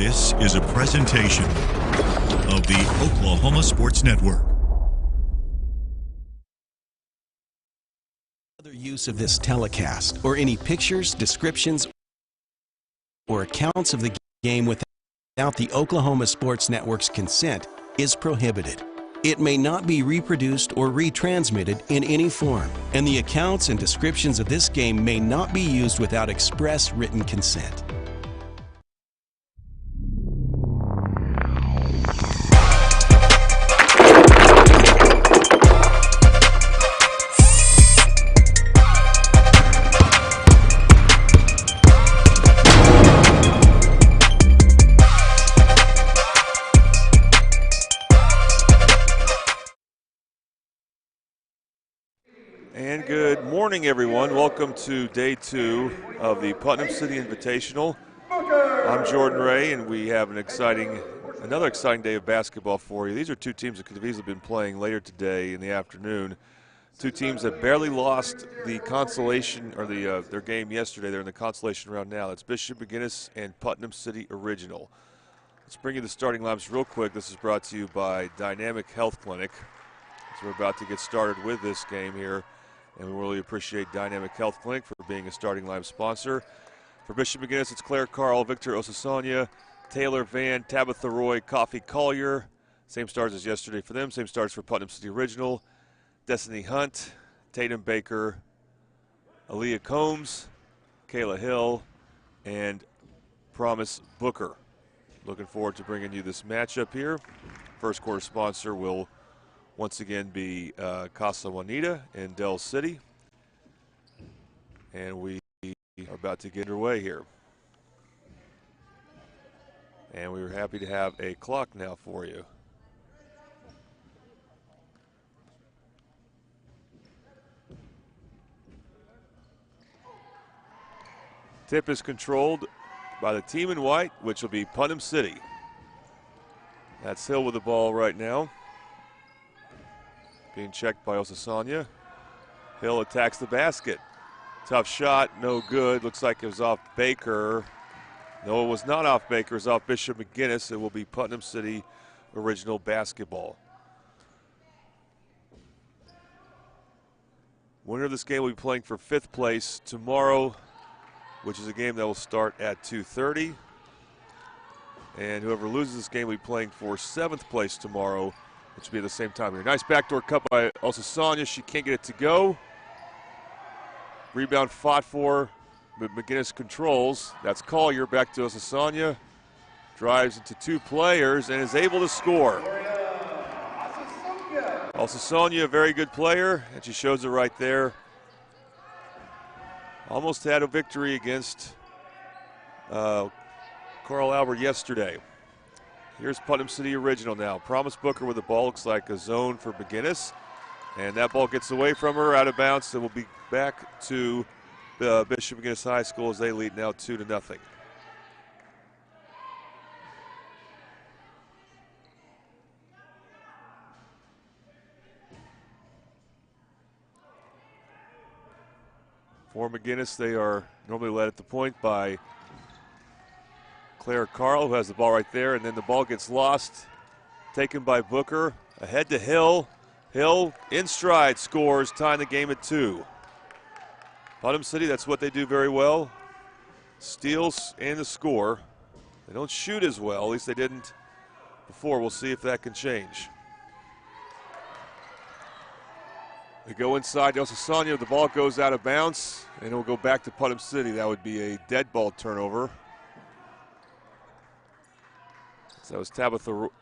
This is a presentation of the Oklahoma Sports Network. Other use of this telecast or any pictures, descriptions, or accounts of the game without the Oklahoma Sports Network's consent is prohibited. It may not be reproduced or retransmitted in any form, and the accounts and descriptions of this game may not be used without express written consent. And good morning, everyone. Welcome to day 2 of the Putnam City Invitational. I'm Jordan Ray, and we have another exciting day of basketball for you. These are two teams that could have easily been playing later today in the afternoon. Two teams that barely lost the consolation, or their game yesterday. They're in the consolation round now. That's Bishop McGuinness and Putnam City Original. Let's bring you the starting lineups real quick. This is brought to you by Dynamic Health Clinic. So we're about to get started with this game here. And we really appreciate Dynamic Health Clinic for being a starting lineup sponsor. For Bishop McGuinness, it's Claire Carl, Victor Osasanya, Taylor Van, Tabitha Roy, Coffee Collier. Same stars as yesterday for them. Same stars for Putnam City Original. Destiny Hunt, Tatum Baker, Aaliyah Combs, Kayla Hill, and Promise Booker. Looking forward to bringing you this matchup here. First quarter sponsor will once again be Casa Juanita in Del City. And we are about to get underway here. And we were happy to have a clock now for you. Tip is controlled by the team in white, which will be Putnam City. That's Hill with the ball right now. Being checked by Osasanya. Hill attacks the basket. Tough shot, no good. Looks like it was off Baker. No, it was not off Baker. It was off Bishop McGuinness. It will be Putnam City Original basketball. Winner of this game will be playing for 5th place tomorrow, which is a game that will start at 2:30. And whoever loses this game will be playing for 7th place tomorrow, which will be at the same time here. Nice backdoor cut by Osasanya. She can't get it to go. Rebound fought for, but McGuinness controls. That's Collier back to Osasanya. Drives into 2 players and is able to score. Osasanya, a very good player, and she shows it right there. Almost had a victory against Carl Albert yesterday. Here's Putnam City Original now. Promise Booker with the ball. Looks like a zone for McGuinness. And that ball gets away from her, out of bounds. It will be back to Bishop McGuinness High School as they lead now 2-0. For McGuinness, they are normally led at the point by Claire Carl, who has the ball right there, and then the ball gets lost, taken by Booker, ahead to Hill. Hill in stride scores, tying the game at 2. Putnam City, that's what they do very well. Steals and the score. They don't shoot as well, at least they didn't before. We'll see if that can change. They go inside to Osasanya, the ball goes out of bounds, and it will go back to Putnam City. That would be a dead ball turnover. So that was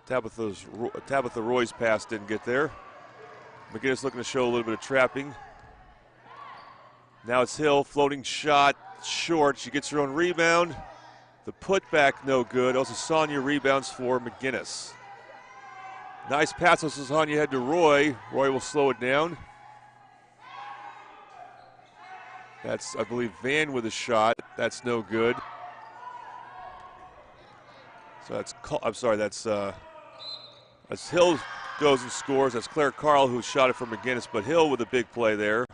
Tabitha Roy's pass didn't get there. McGuinness looking to show a little bit of trapping. Now it's Hill, floating shot, short. She gets her own rebound. The putback no good. Osasanya rebounds for McGuinness. Nice pass Osasanya had to Roy. Roy will slow it down. That's, I believe, Van with a shot. That's no good. So that's Hill goes and scores. That's Claire Carl who shot it for McGuinness, but Hill with a big play there.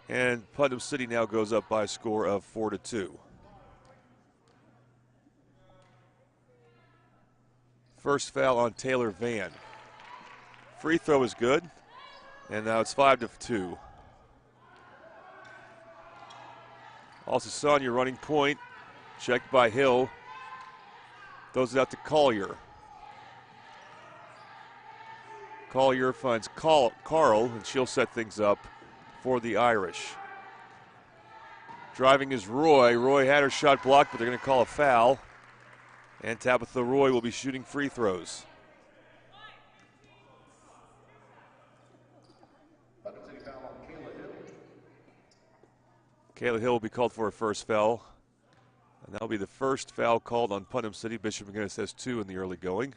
And Putnam City now goes up by a score of 4-2. First foul on Taylor Van. Free throw is good, and now it's 5-2. Also, Sonia running point, checked by Hill. Throws it out to Collier. Collier finds Carl, and she'll set things up for the Irish. Driving is Roy. Roy had her shot blocked, but they're going to call a foul. And Tabitha Roy will be shooting free throws. Kayla Hill will be called for a first foul. And that'll be the first foul called on Putnam City. Bishop McGuinness has 2 in the early going.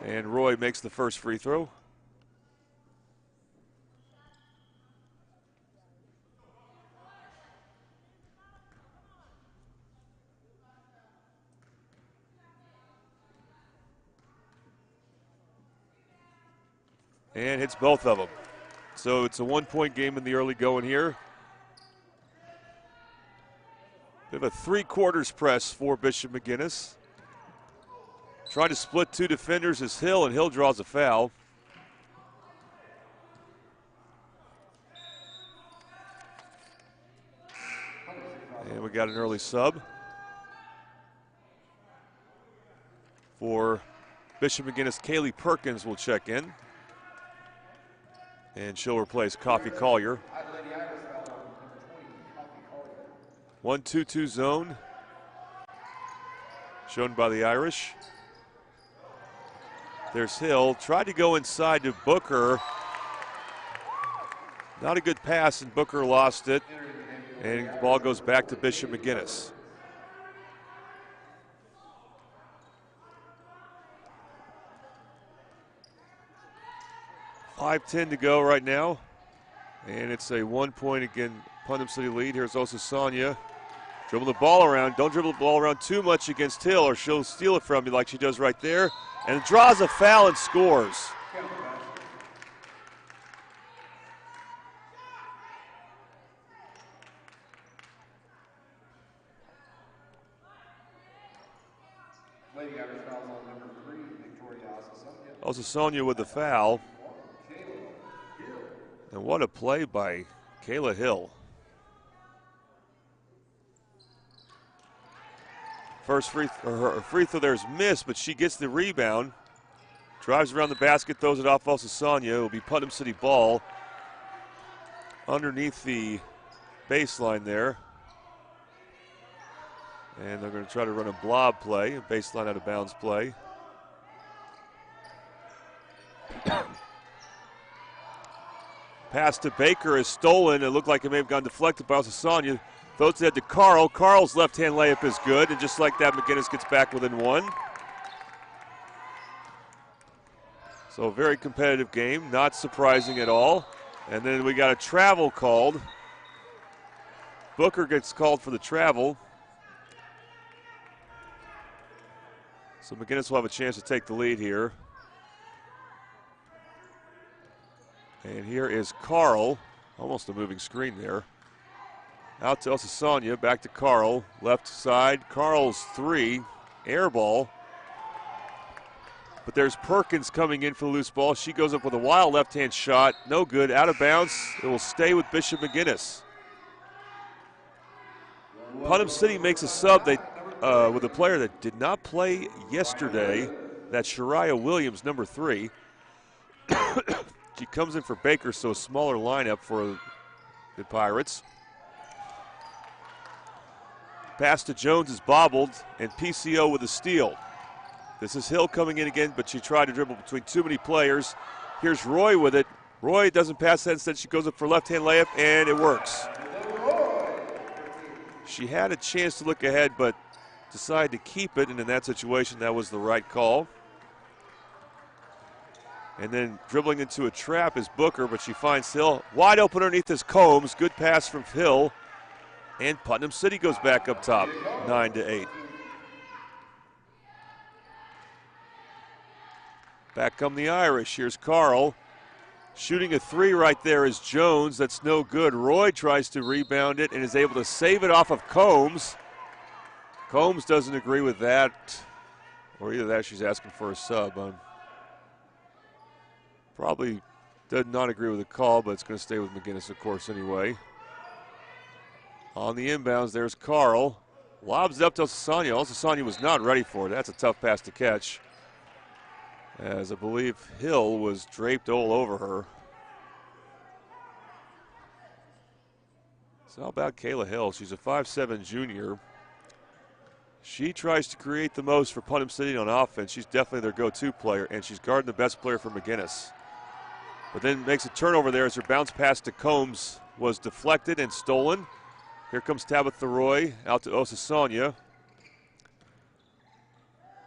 And Roy makes the first free throw. And hits both of them. So it's a 1-point game in the early going here. We have a 3/4 press for Bishop McGuinness. Trying to split 2 defenders is Hill, and Hill draws a foul. And we got an early sub for Bishop McGuinness. Kaylee Perkins will check in. And she'll replace Coffee Collier. 1-2-2 zone shown by the Irish. There's Hill. Tried to go inside to Booker. Not a good pass, and Booker lost it. And the ball goes back to Bishop McGuinness. .5:10 to go right now. And it's a 1-point again Putnam City lead. Here's also Sonia. Dribble the ball around. Don't dribble the ball around too much against Hill, or she'll steal it from you like she does right there. And draws a foul and scores. Also Sonia with the foul. And what a play by Kayla Hill. First free throw there's missed, but she gets the rebound. Drives around the basket, throws it off also Sonia. It will be Putnam City ball underneath the baseline there. And they're going to try to run a blob play, a baseline out of bounds play. Pass to Baker is stolen. It looked like it may have gone deflected by Sonia. Throws it to Carl. Carl's left-hand layup is good, and just like that, McGuinness gets back within 1. So a very competitive game, not surprising at all. And then we got a travel called. Booker gets called for the travel. So McGuinness will have a chance to take the lead here. And here is Carl, almost a moving screen there. Out to Sonia, back to Carl, left side. Carl's 3, air ball. But there's Perkins coming in for the loose ball. She goes up with a wild left-hand shot, no good, out of bounds. It will stay with Bishop McGuinness. Putnam City makes a sub with a player that did not play yesterday. That's Shariah Williams, number 3. She comes in for Baker, so a smaller lineup for the Pirates. Pass to Jones is bobbled, and PCO with a steal. This is Hill coming in again, but she tried to dribble between too many players. Here's Roy with it. Roy doesn't pass that, instead she goes up for a left-hand layup, and it works. She had a chance to look ahead, but decided to keep it, and in that situation, that was the right call. And then dribbling into a trap is Booker, but she finds Hill. Wide open underneath is Combs. Good pass from Hill. And Putnam City goes back up top, 9-8. Back come the Irish. Here's Carl. Shooting a three right there is Jones. That's no good. Roy tries to rebound it and is able to save it off of Combs. Combs doesn't agree with that. Or either that, she's asking for a sub. Probably does not agree with the call, but it's going to stay with McGuinness, of course, anyway. On the inbounds, there's Carl. Lobs it up to Alcesania. Alcesania was not ready for it. That's a tough pass to catch, as I believe Hill was draped all over her. So how about Kayla Hill? She's a 5'7" junior. She tries to create the most for Putnam City on offense. She's definitely their go-to player, and she's guarding the best player for McGuinness. But then makes a turnover there as her bounce pass to Combs was deflected and stolen. Here comes Tabitha Roy out to Osasanya.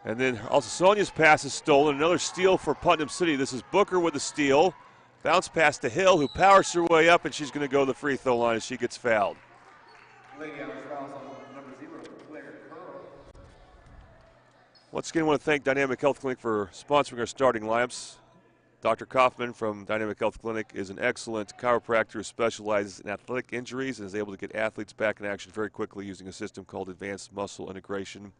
And then Alcesania's pass is stolen. Another steal for Putnam City. This is Booker with a steal. Bounce pass to Hill, who powers her way up, and she's going to go to the free throw line as she gets fouled. Once again, I want to thank Dynamic Health Clinic for sponsoring our starting lineups. Dr. Kaufman from Dynamic Health Clinic is an excellent chiropractor who specializes in athletic injuries and is able to get athletes back in action very quickly using a system called Advanced Muscle Integration.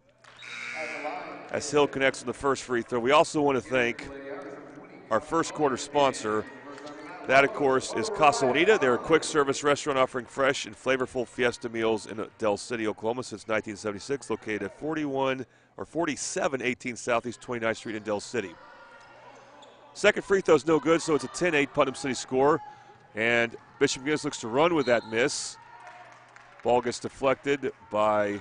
As Hill connects on the first free throw, we also want to thank our first quarter sponsor. That, of course, is Casa Bonita. They're a quick service restaurant offering fresh and flavorful fiesta meals in Del City, Oklahoma since 1976, located at 4718 Southeast 29th Street in Del City. Second free throw is no good, so it's a 10-8 Putnam City score. And Bishop McGuinness looks to run with that miss. Ball gets deflected by, I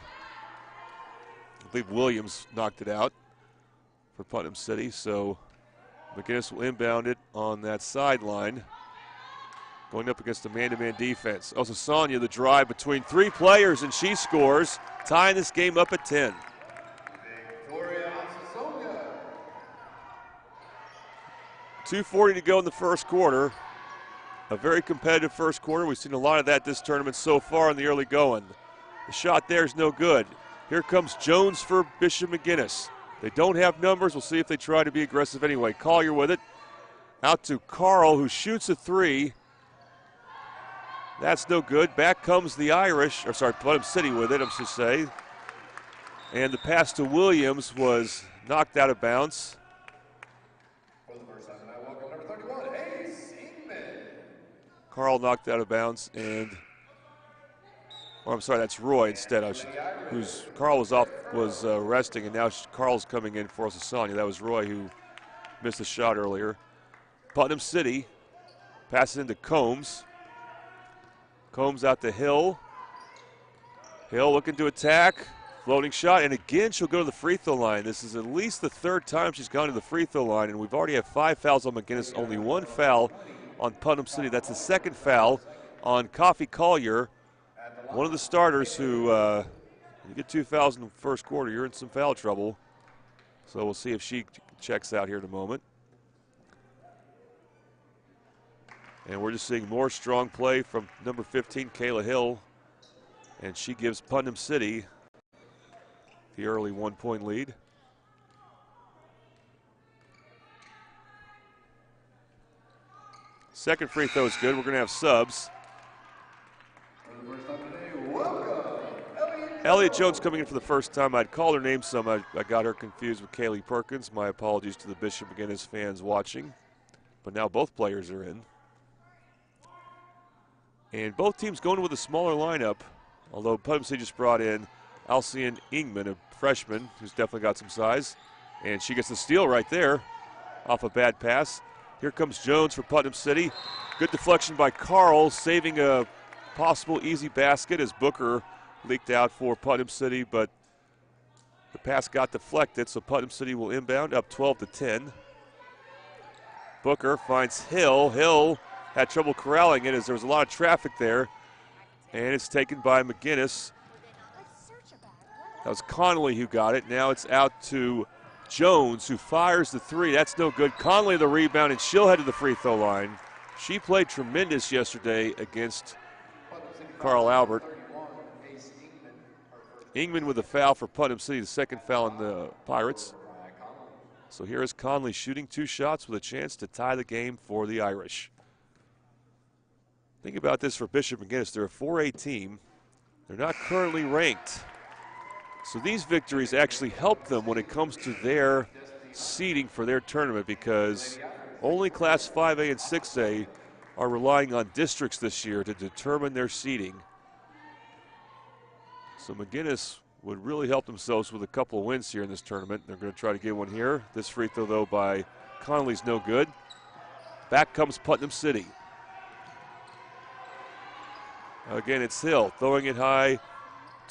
believe Williams knocked it out for Putnam City. So McGuinness will inbound it on that sideline. Going up against a man-to-man defense. Osasanya, the drive between three players, and she scores, tying this game up at 10. 2:40 to go in the first quarter. A very competitive first quarter. We've seen a lot of that this tournament so far in the early going. The shot there is no good. Here comes Jones for Bishop McGuinness. They don't have numbers. We'll see if they try to be aggressive anyway. Collier with it. Out to Carl, who shoots a three. That's no good. Back comes the Irish, or sorry, Putnam City with it, I should say. And the pass to Williams was knocked out of bounds. Carl knocked out of bounds, and I'm sorry, that's Roy instead. Carl was resting, and now Carl's coming in for Osasanya. That was Roy who missed the shot earlier. Putnam City passes into Combs. Combs out to Hill. Hill looking to attack. Floating shot, and again she'll go to the free throw line. This is at least the third time she's gone to the free throw line, and we've already had 5 fouls on McGuinness, only 1 foul on Putnam City. That's the second foul on Coffee Collier, one of the starters who, you get 2 fouls in the first quarter, you're in some foul trouble. So we'll see if she checks out here in a moment. And we're just seeing more strong play from number 15, Kayla Hill, and she gives Putnam City the early 1-point lead. Second free throw is good. We're going to have subs. Elliott Jones coming in for the first time. I'd called her name some. I got her confused with Kaylee Perkins. My apologies to the Bishop McGuinness fans watching. But now both players are in. And both teams going with a smaller lineup, although Putnam City just brought in Alcian Ingman, a freshman who's definitely got some size. And she gets the steal right there off a bad pass. Here comes Jones for Putnam City. Good deflection by Carl, saving a possible easy basket as Booker leaked out for Putnam City, but the pass got deflected, so Putnam City will inbound up 12-10. Booker finds Hill. Hill had trouble corralling it as there was a lot of traffic there, and it's taken by McGuinness. That was Connolly who got it. Now it's out to Jones, who fires the three. That's no good. Conley the rebound, and she'll head to the free throw line. She played tremendous yesterday against Carl Albert. Ingman with a foul for Putnam City, the second foul on the Pirates. So here is Conley shooting 2 shots with a chance to tie the game for the Irish. Think about this for Bishop McGuinness. They're a 4A team. They're not currently ranked. So these victories actually help them when it comes to their seeding for their tournament, because only Class 5A and 6A are relying on districts this year to determine their seeding. So McGuinness would really help themselves with a couple of wins here in this tournament. They're going to try to get one here. This free throw, though, by Connolly's no good. Back comes Putnam City. Again, it's Hill throwing it high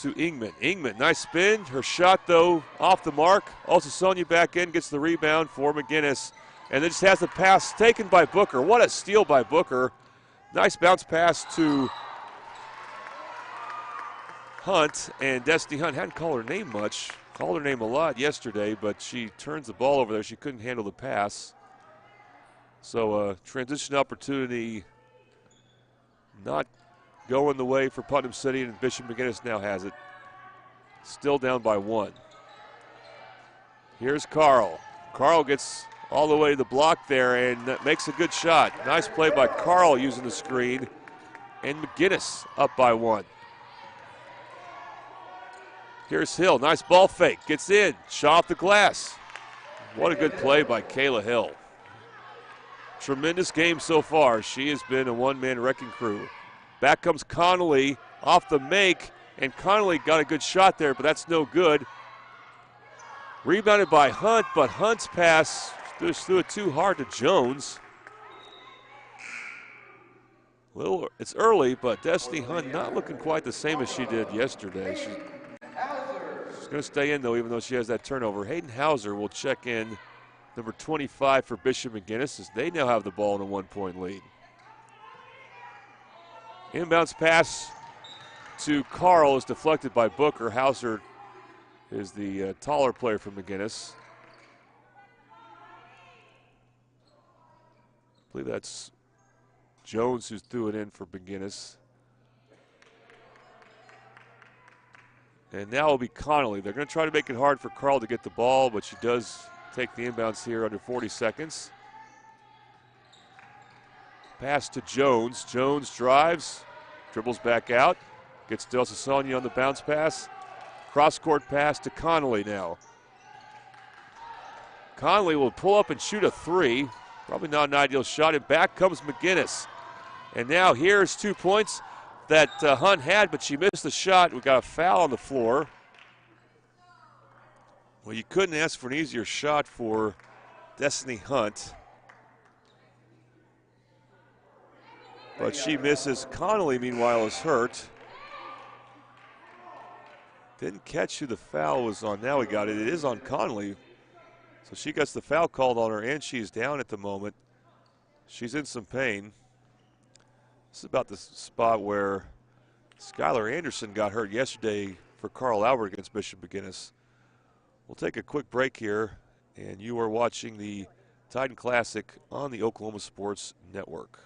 to Ingman. Ingman, nice spin. Her shot, though, off the mark. Also, Sonia back in, gets the rebound for McGuinness. And then just has the pass taken by Booker. What a steal by Booker. Nice bounce pass to Hunt. And Destiny Hunt hadn't called her name much. Called her name a lot yesterday, but she turns the ball over there. She couldn't handle the pass. So transition opportunity not going the way for Putnam City, and Bishop McGuinness now has it. Still down by 1. Here's Carl. Carl gets all the way to the block there and makes a good shot. Nice play by Carl using the screen. And McGuinness up by 1. Here's Hill. Nice ball fake. Gets in. Shot off the glass. What a good play by Kayla Hill. Tremendous game so far. She has been a one-man wrecking crew. Back comes Connolly off the make, and Connolly got a good shot there, but that's no good. Rebounded by Hunt, but Hunt's pass just threw it too hard to Jones. It's early, but Destiny Hunt not looking quite the same as she did yesterday. She's going to stay in, though, even though she has that turnover. Hayden Hauser will check in, number 25 for Bishop McGuinness, as they now have the ball in a 1-point lead. Inbounds pass to Carl is deflected by Booker. Hauser is the taller player for McGuinness. I believe that's Jones who threw it in for McGuinness. And now it'll be Connolly. They're going to try to make it hard for Carl to get the ball, but she does take the inbounds here under 40 seconds. Pass to Jones. Jones drives, dribbles back out, gets Del Sassonia on the bounce pass. Cross-court pass to Connolly now. Connolly will pull up and shoot a 3. Probably not an ideal shot, and back comes McGuinness. And now here's 2 points that Hunt had, but she missed the shot. We got a foul on the floor. Well, you couldn't ask for an easier shot for Destiny Hunt. But she misses. Connolly, meanwhile, is hurt. Didn't catch who the foul was on. Now we got it. It is on Connolly. So she gets the foul called on her, and she's down at the moment. She's in some pain. This is about the spot where Skylar Anderson got hurt yesterday for Carl Albert against Bishop McGuinness. We'll take a quick break here, and you are watching the Titan Classic on the Oklahoma Sports Network.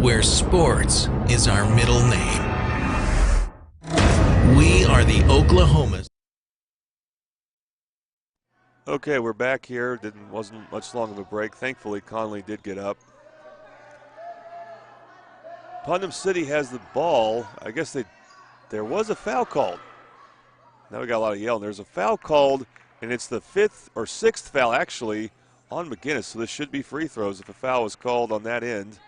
Where sports is our middle name. We are the Oklahomas. Okay, we're back here. Wasn't much long of a break. Thankfully, Conley did get up. Putnam City has the ball. I guess there was a foul called. Now we got a lot of yelling. There's a foul called, and it's the 5th or 6th foul actually on McGuinness. So this should be free throws if a foul was called on that end.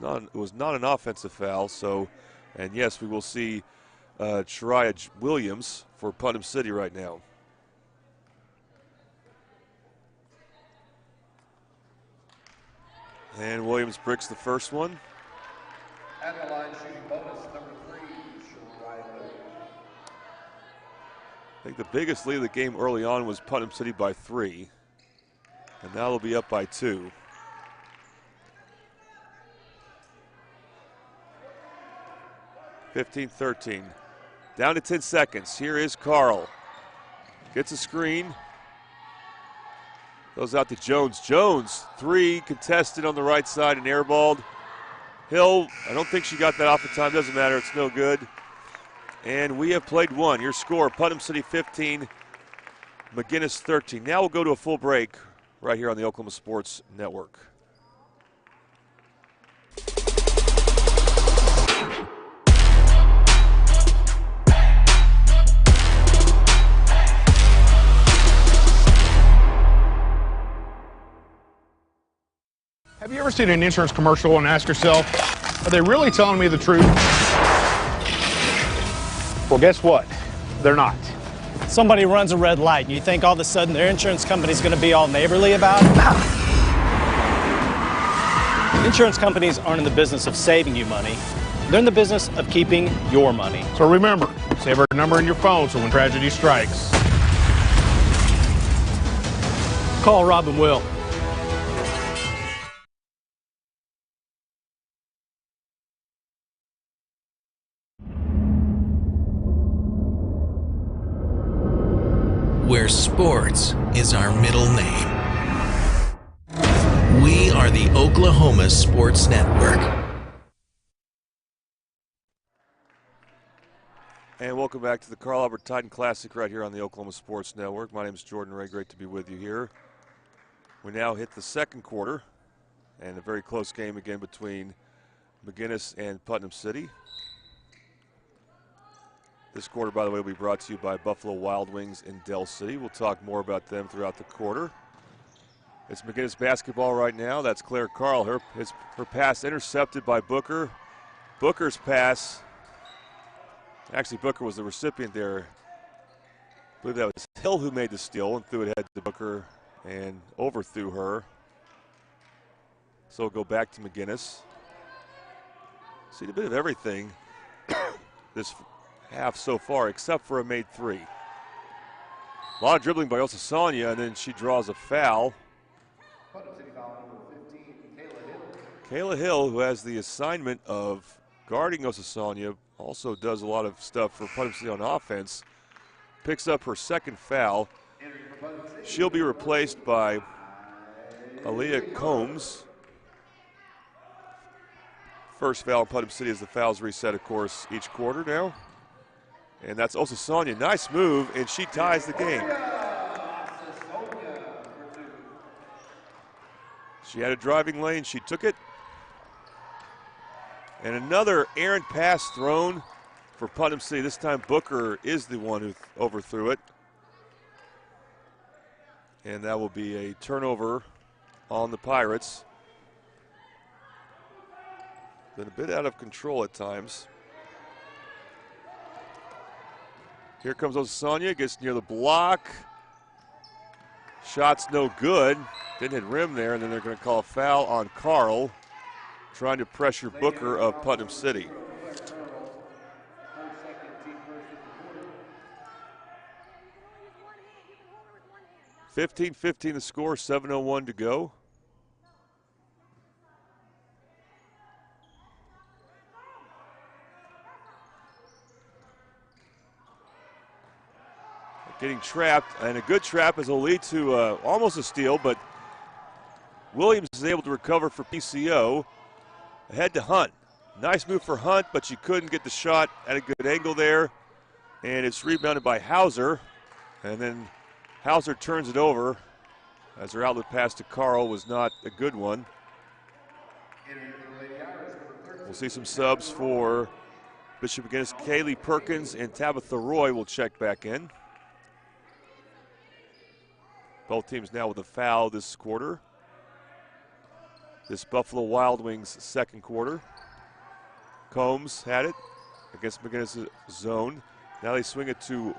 It was not an offensive foul. So, and yes, we will see Shariah Williams for Putnam City right now. And Williams bricks the first one. At the line shooting bonus, number 3, Shariah Williams. I think the biggest lead of the game early on was Putnam City by 3. And now they'll be up by 2. (15-13). Down to 10 seconds. Here is Carl. Gets a screen. Goes out to Jones. Jones, three, contested on the right side and airballed. Hill, I don't think she got that off in time. Doesn't matter. It's no good. And we have played one. Your score, Putnam City 15, McGuinness 13. Now we'll go to a full break right here on the Oklahoma Sports Network. Have you ever seen an insurance commercial and asked yourself, are they really telling me the truth? Well, guess what? They're not. Somebody runs a red light and you think all of a sudden their insurance company's going to be all neighborly about it? Insurance companies aren't in the business of saving you money. They're in the business of keeping your money. So remember, save our number in your phone so when tragedy strikes, Call Rob and Will. Where sports is our middle name. We are the Oklahoma Sports Network. And welcome back to the Carl Albert Titan Classic right here on the Oklahoma Sports Network. My name is Jordan Ray. Great to be with you here. We now hit the second quarter and a very close game again between McGuinness and Putnam City. This quarter, by the way, will be brought to you by Buffalo Wild Wings in Del City. We'll talk more about them throughout the quarter. It's McGuinness basketball right now. That's Claire Carl. Her pass intercepted by Booker. Booker's pass, actually Booker was the recipient there. I believe that was Hill who made the steal and threw it ahead to Booker and overthrew her. So we'll go back to McGuinness. Seen a bit of everything this half so far, except for a made three. A lot of dribbling by Osasanya, and then she draws a foul. Kayla Hill, who has the assignment of guarding Osasanya, also does a lot of stuff for Putnam City on offense, picks up her second foul. She'll be replaced by Aaliyah Combs. First foul in Putnam City as the fouls reset, of course, each quarter now. And that's Osasanya. Nice move, and she ties the game. She had a driving lane. She took it. And another errant pass thrown for Putnam City. This time Booker is the one who overthrew it. And that will be a turnover on the Pirates. Been a bit out of control at times. Here comes Osasanya, gets near the block. Shot's no good. Didn't hit rim there, and then they're going to call a foul on Carl, trying to pressure Booker of Putnam City. (15-15) the score, 7:01 to go. Getting trapped, and a good trap as will lead to almost a steal, but Williams is able to recover for PCO. Ahead to Hunt. Nice move for Hunt, but she couldn't get the shot at a good angle there. And it's rebounded by Hauser. And then Hauser turns it over as her outlet pass to Carl was not a good one. We'll see some subs for Bishop McGuinness. Kaylee Perkins and Tabitha Roy will check back in. Both teams now with a foul this quarter. This Buffalo Wild Wings second quarter. Combs had it against McGuinness' zone. Now they swing it to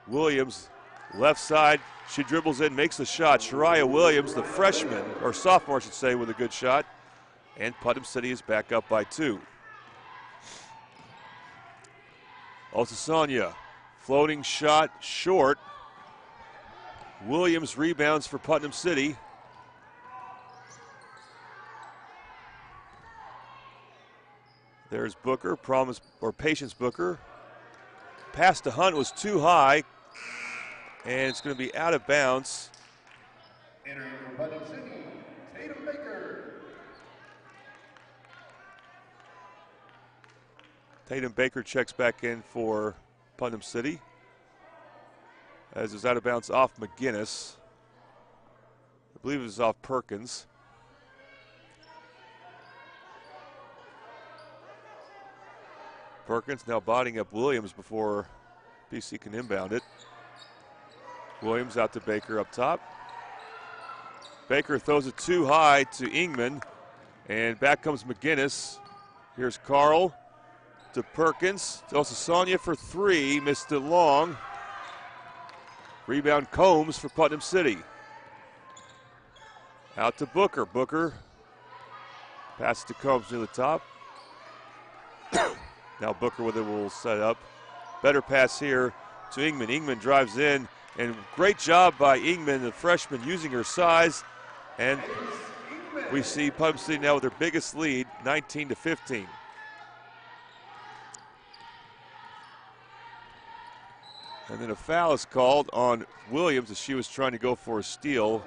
Williams. Left side, she dribbles in, makes the shot. Shariah Williams, the freshman, or sophomore I should say, with a good shot. And Putnam City is back up by 2. Osasanya, floating shot short. Williams rebounds for Putnam City. There's Booker, Patience Booker. Pass to Hunt was too high. and it's going to be out of bounds. Entering for Putnam City, Tatum Baker. Tatum Baker checks back in for Putnam City, as is out of bounds off McGuinness. I believe it was off Perkins. Perkins now bodying up Williams before PC can inbound it. Williams out to Baker up top. Baker throws it too high to Ingman, and back comes McGuinness. Here's Carl to Perkins. Tells Sonia for three, missed it long. Rebound Combs for Putnam City. Out to Booker. Booker passes to Combs near the top. Now Booker with it will set up. Better pass here to Ingman. Ingman drives in, and great job by Ingman, the freshman, using her size. And we see Putnam City now with their biggest lead, 19-15. And then a foul is called on Williams as she was trying to go for a steal,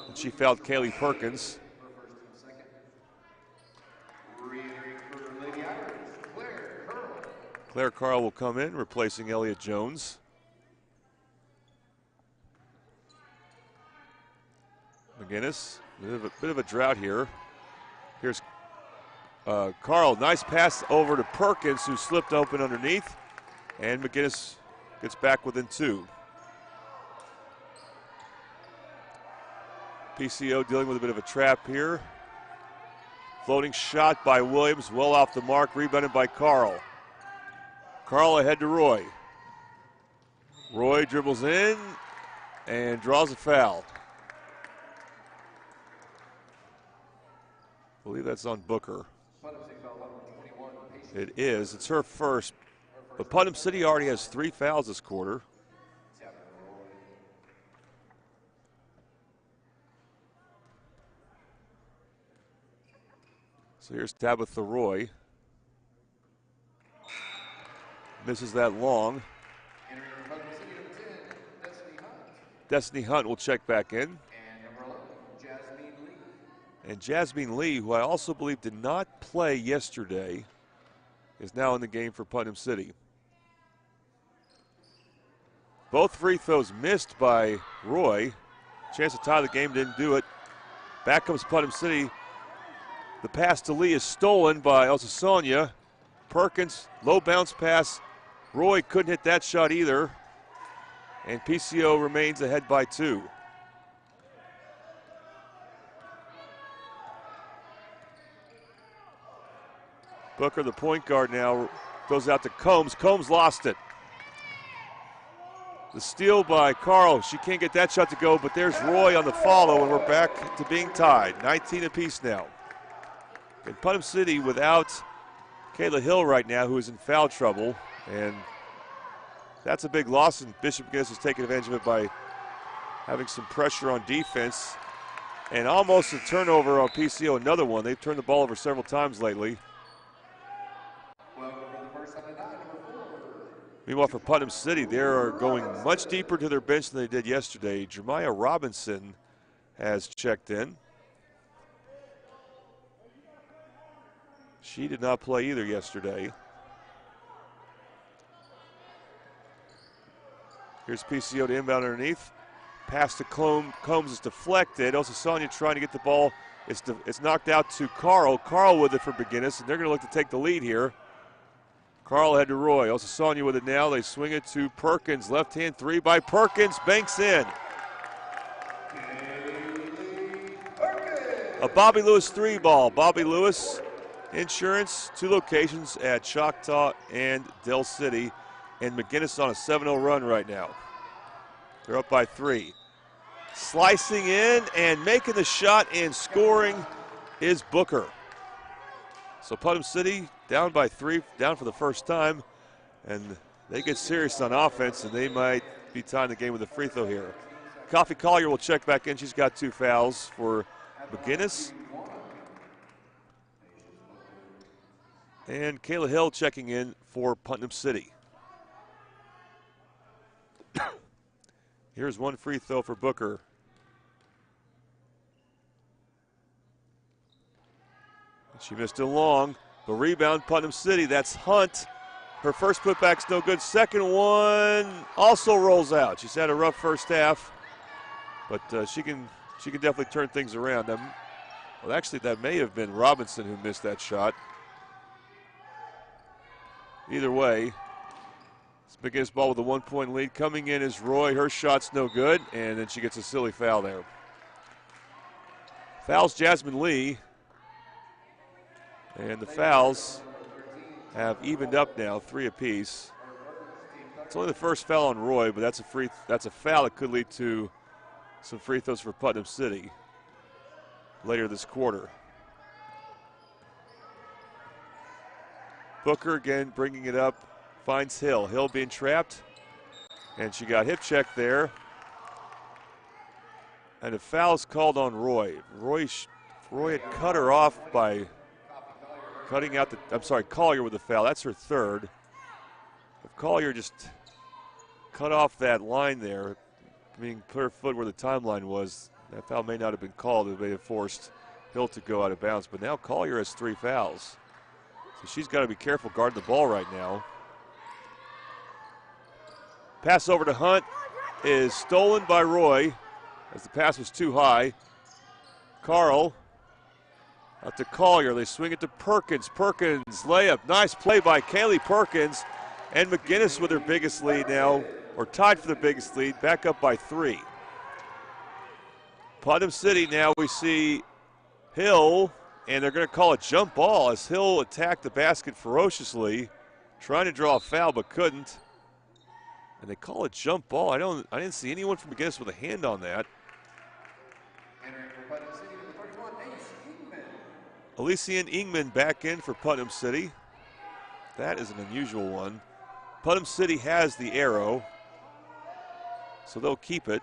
and she fouled Kaylee Perkins. Claire Carl will come in, replacing Elliott Jones. McGuinness, a bit of a drought here. Here's Carl, nice pass over to Perkins, who slipped open underneath, and McGuinness gets back within two. PCO dealing with a bit of a trap here. Floating shot by Williams, well off the mark, rebounded by Carl. Carl ahead to Roy. Roy dribbles in and draws a foul. I believe that's on Booker. It is. It's her first. But Putnam City already has 3 fouls this quarter. So here's Tabitha Roy. Misses that long. Destiny Hunt will check back in. And Jasmine Lee, who I also believe did not play yesterday, is now in the game for Putnam City. Both free throws missed by Roy. Chance to tie the game, didn't do it. Back comes Putnam City. The pass to Lee is stolen by Sonia. Perkins, low bounce pass. Roy couldn't hit that shot either. And PCO remains ahead by 2. Booker, the point guard now, goes out to Combs. Combs lost it. The steal by Carl. She can't get that shot to go, but there's Roy on the follow, and we're back to being tied. 19 apiece now. And Putnam City without Kayla Hill right now, who is in foul trouble, and that's a big loss, and Bishop McGuinness is taking advantage of it by having some pressure on defense. And almost a turnover on PCO, another one. They've turned the ball over several times lately. Meanwhile, for Putnam City, they are going much deeper to their bench than they did yesterday. Jeremiah Robinson has checked in. She did not play either yesterday. Here's PCO to inbound underneath. Pass to Combs is deflected. Sonia trying to get the ball. It's knocked out to Carl. Carl with it for McGuinness, and they're going to look to take the lead here. Carl ahead to Roy. Sonia with it now. They swing it to Perkins. Left-hand three by Perkins. Banks in. A Bobby Lewis 3-ball. Bobby Lewis Insurance, 2 locations at Choctaw and Del City. And McGuinness on a 7-0 run right now. They're up by 3. Slicing in and making the shot and scoring is Booker. So Putnam City down by 3, down for the first time, and they get serious on offense, and they might be tying the game with a free throw here. Coffee Collier will check back in. She's got 2 fouls for McGuinness. And Kayla Hill checking in for Putnam City. Here's one free throw for Booker. She missed it long. The rebound, Putnam City. That's Hunt. Her first putback's no good. Second one also rolls out. She's had a rough first half, but she can definitely turn things around. Well, actually, that may have been Robinson who missed that shot. Either way, it's McGuinness ball with a 1-point lead. Coming in is Roy. Her shot's no good, and then she gets a silly foul there. Fouls Jasmine Lee, and the fouls have evened up now, 3 apiece. It's only the first foul on Roy, but that's a foul that could lead to some free throws for Putnam City later this quarter. Booker again bringing it up, finds Hill. Hill being trapped, and she got hip checked there. And a foul's called on Roy. Roy had cut her off by cutting out Collier with the foul. That's her third. If Collier just cut off that line there, meaning put her foot where the timeline was, that foul may not have been called. It may have forced Hill to go out of bounds. But now Collier has 3 fouls. So she's got to be careful guarding the ball right now. Pass over to Hunt is stolen by Roy as the pass was too high. Carl out to Collier. They swing it to Perkins. Perkins layup. Nice play by Kaylee Perkins. And McGuinness with her biggest lead now, or tied for the biggest lead, back up by 3. Putnam City now we see Hill, and they're going to call a jump ball as Hill attacked the basket ferociously, trying to draw a foul but couldn't. And they call a jump ball. I didn't see anyone from McGuinness with a hand on that. Elysian Ingman back in for Putnam City. That is an unusual one. Putnam City has the arrow, so they'll keep it.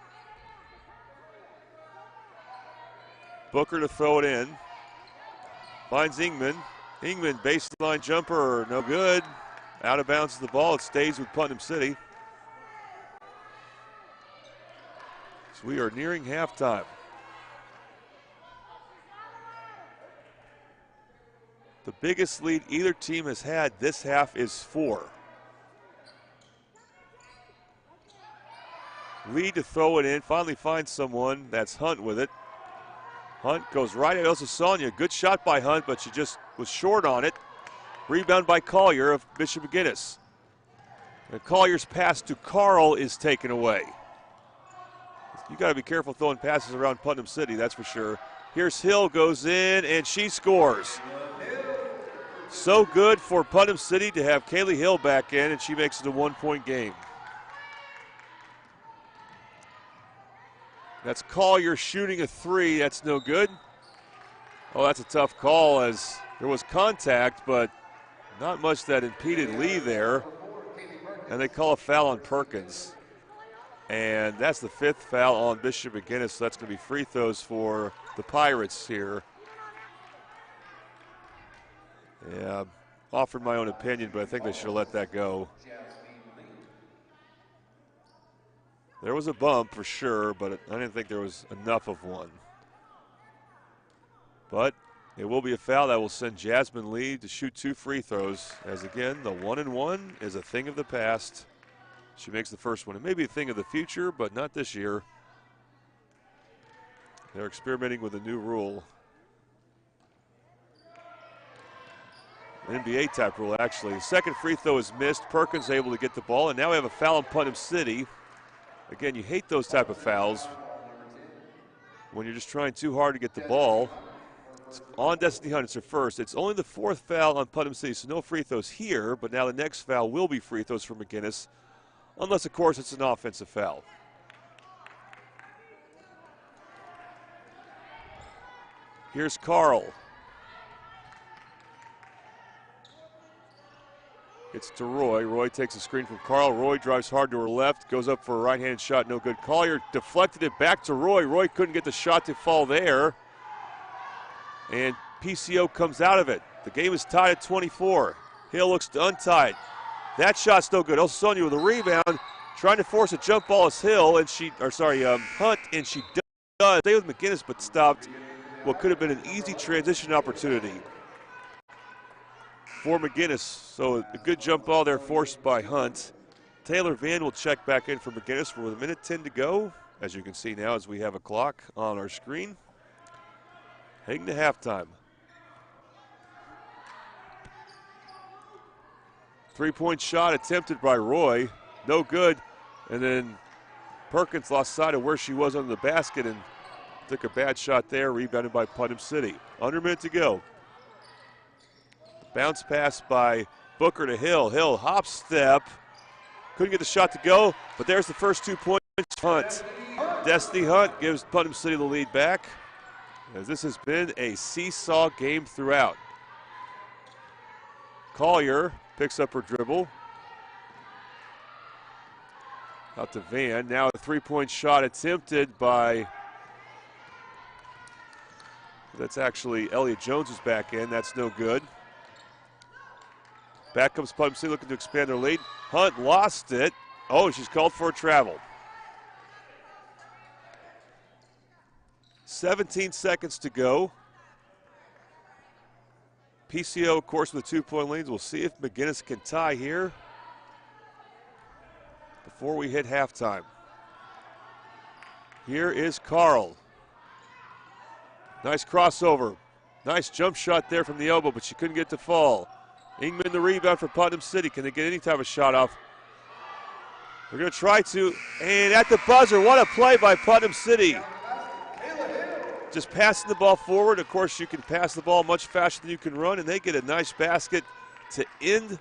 Booker to throw it in. Finds Ingman. Ingman, baseline jumper, no good. Out of bounds the ball. It stays with Putnam City. So we are nearing halftime. The biggest lead either team has had this half is 4. Lee to throw it in, finally finds someone. That's Hunt with it. Hunt goes right at Osasanya. Good shot by Hunt, but she just was short on it. Rebound by Collier of Bishop McGuinness. And Collier's pass to Carl is taken away. You got to be careful throwing passes around Putnam City, that's for sure. Here's Hill, goes in, and she scores. So good for Putnam City to have Kaylee Hill back in, and she makes it a 1-point game. That's Collier shooting a 3. That's no good. Oh, that's a tough call as there was contact, but not much that impeded Lee there. And they call a foul on Perkins. And that's the 5th foul on Bishop McGuinness. So that's going to be free throws for the Pirates here. Yeah, offered my own opinion, but I think they should have let that go. There was a bump for sure, but I didn't think there was enough of one. But it will be a foul that will send Jasmine Lee to shoot 2 free throws, as again, the 1-and-1 is a thing of the past. She makes the first one. It may be a thing of the future, but not this year. They're experimenting with a new rule. An NBA type rule, actually. The second free throw is missed. Perkins able to get the ball, and now we have a foul on Putnam City. Again, you hate those type of fouls when you're just trying too hard to get the ball. It's on Destiny Hunt, it's her first. It's only the 4th foul on Putnam City, so no free throws here, but now the next foul will be free throws for McGuinness, unless, of course, it's an offensive foul. Here's Carl. It's to Roy. Roy takes a screen from Carl. Roy drives hard to her left, goes up for a right-handed shot, no good. Collier deflected it back to Roy. Roy couldn't get the shot to fall there. And PCO comes out of it. The game is tied at 24. Hill looks untied. That shot's no good. Osasanya with a rebound. Trying to force a jump ball is Hunt, and she does. Stay with McGuinness, but stopped what could have been an easy transition opportunity for McGuinness. So a good jump ball there forced by Hunt. Taylor Van will check back in for McGuinness with 1:10 to go. As you can see now, as we have a clock on our screen. Heading to halftime. 3-point shot attempted by Roy. No good. And then Perkins lost sight of where she was under the basket and took a bad shot there, rebounded by Putnam City. Under a minute to go. Bounce pass by Booker to Hill. Hill hop step. Couldn't get the shot to go, but there's the first 2 points. Hunt. Destiny Hunt gives Putnam City the lead back, as this has been a seesaw game throughout. Collier picks up her dribble. Out to Van. Now a 3-point shot attempted by, that's actually Elliott Jones who's back in. That's no good. Back comes Putnam City looking to expand their lead. Hunt lost it. Oh, she's called for a travel. 17 seconds to go. PCO, of course, with 2-point leads. We'll see if McGuinness can tie here before we hit halftime. Here is Carl. Nice crossover. Nice jump shot there from the elbow, but she couldn't get to fall. Ingman the rebound for Putnam City. Can they get any type of shot off? They're going to try to, and at the buzzer, what a play by Putnam City. Just passing the ball forward. Of course, you can pass the ball much faster than you can run, and they get a nice basket to end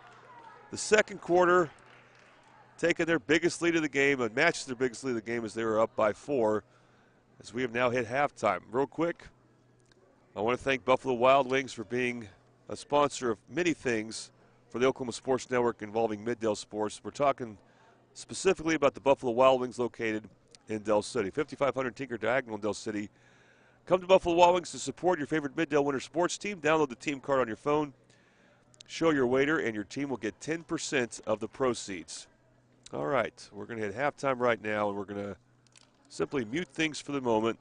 the second quarter, taking their biggest lead of the game, and matches their biggest lead of the game as they were up by 4, as we have now hit halftime. Real quick, I want to thank Buffalo Wild Wings for being a sponsor of many things for the Oklahoma Sports Network involving Mid-Dale sports. We're talking specifically about the Buffalo Wild Wings located in Del City, 5500 Tinker Diagonal in Del City. Come to Buffalo Wild Wings to support your favorite Mid-Dale winter sports team. Download the team card on your phone. Show your waiter, and your team will get 10% of the proceeds. All right, we're going to hit halftime right now, and we're going to simply mute things for the moment.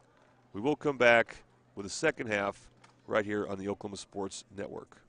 We will come back with the second half right here on the Oklahoma Sports Network.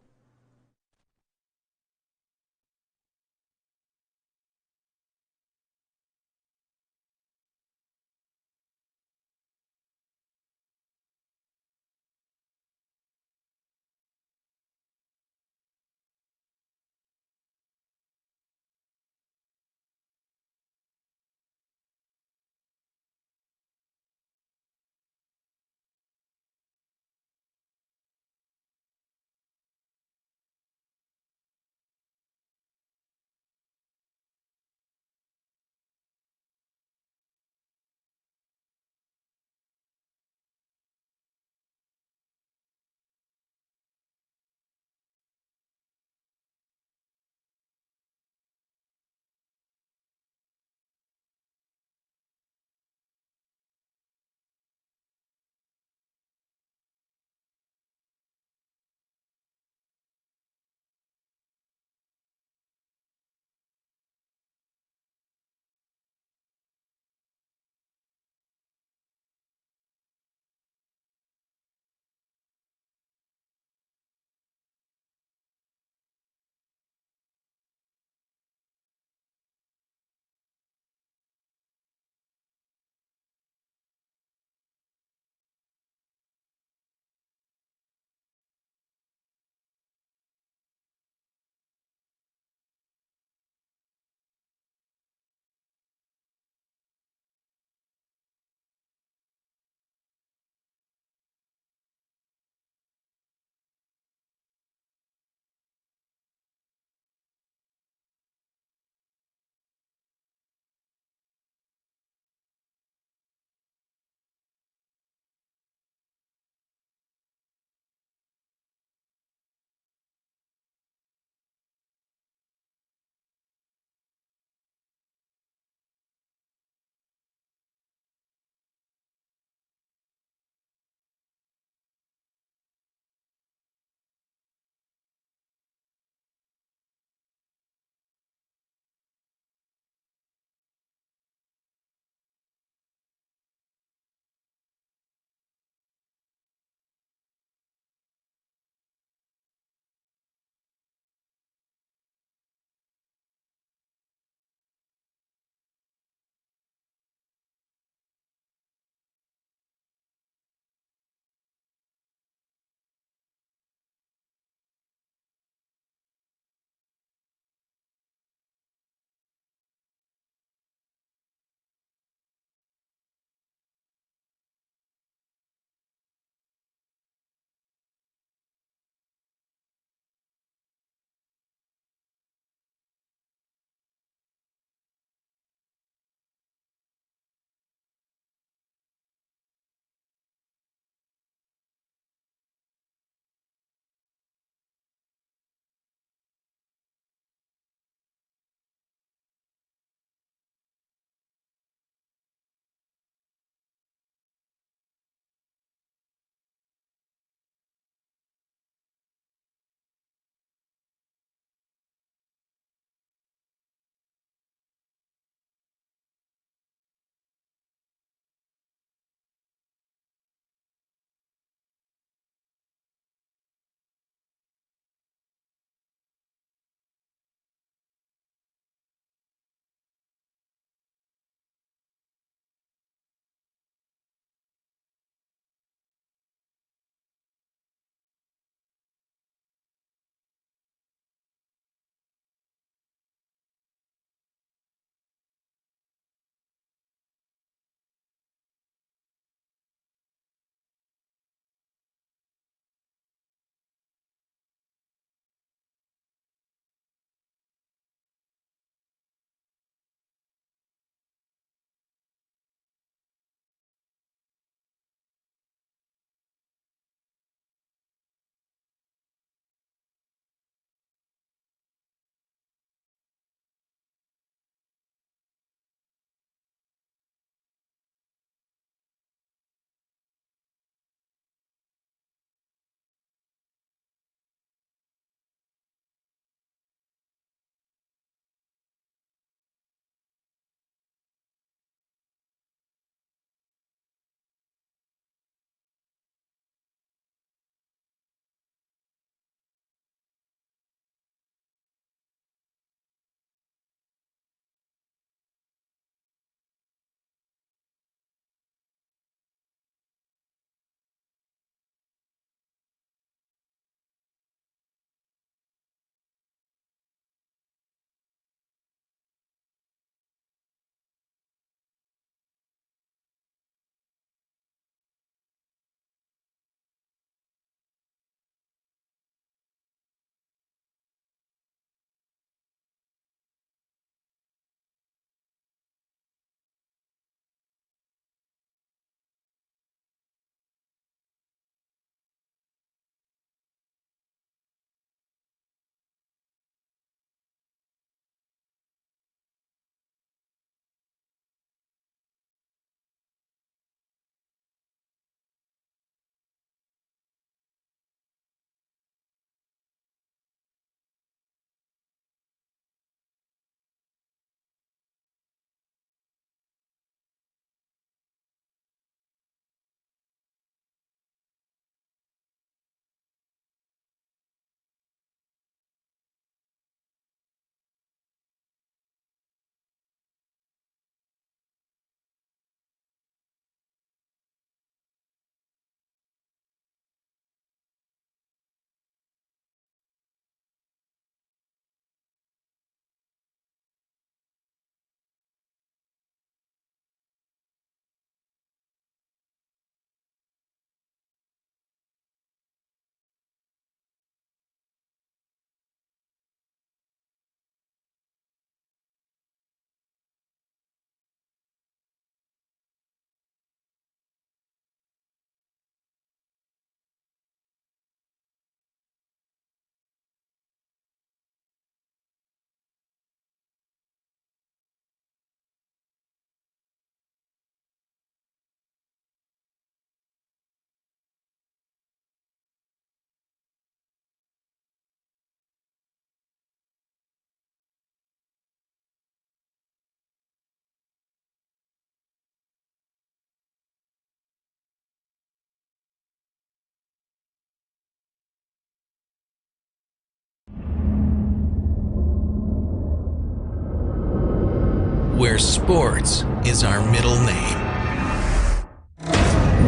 where sports is our middle name.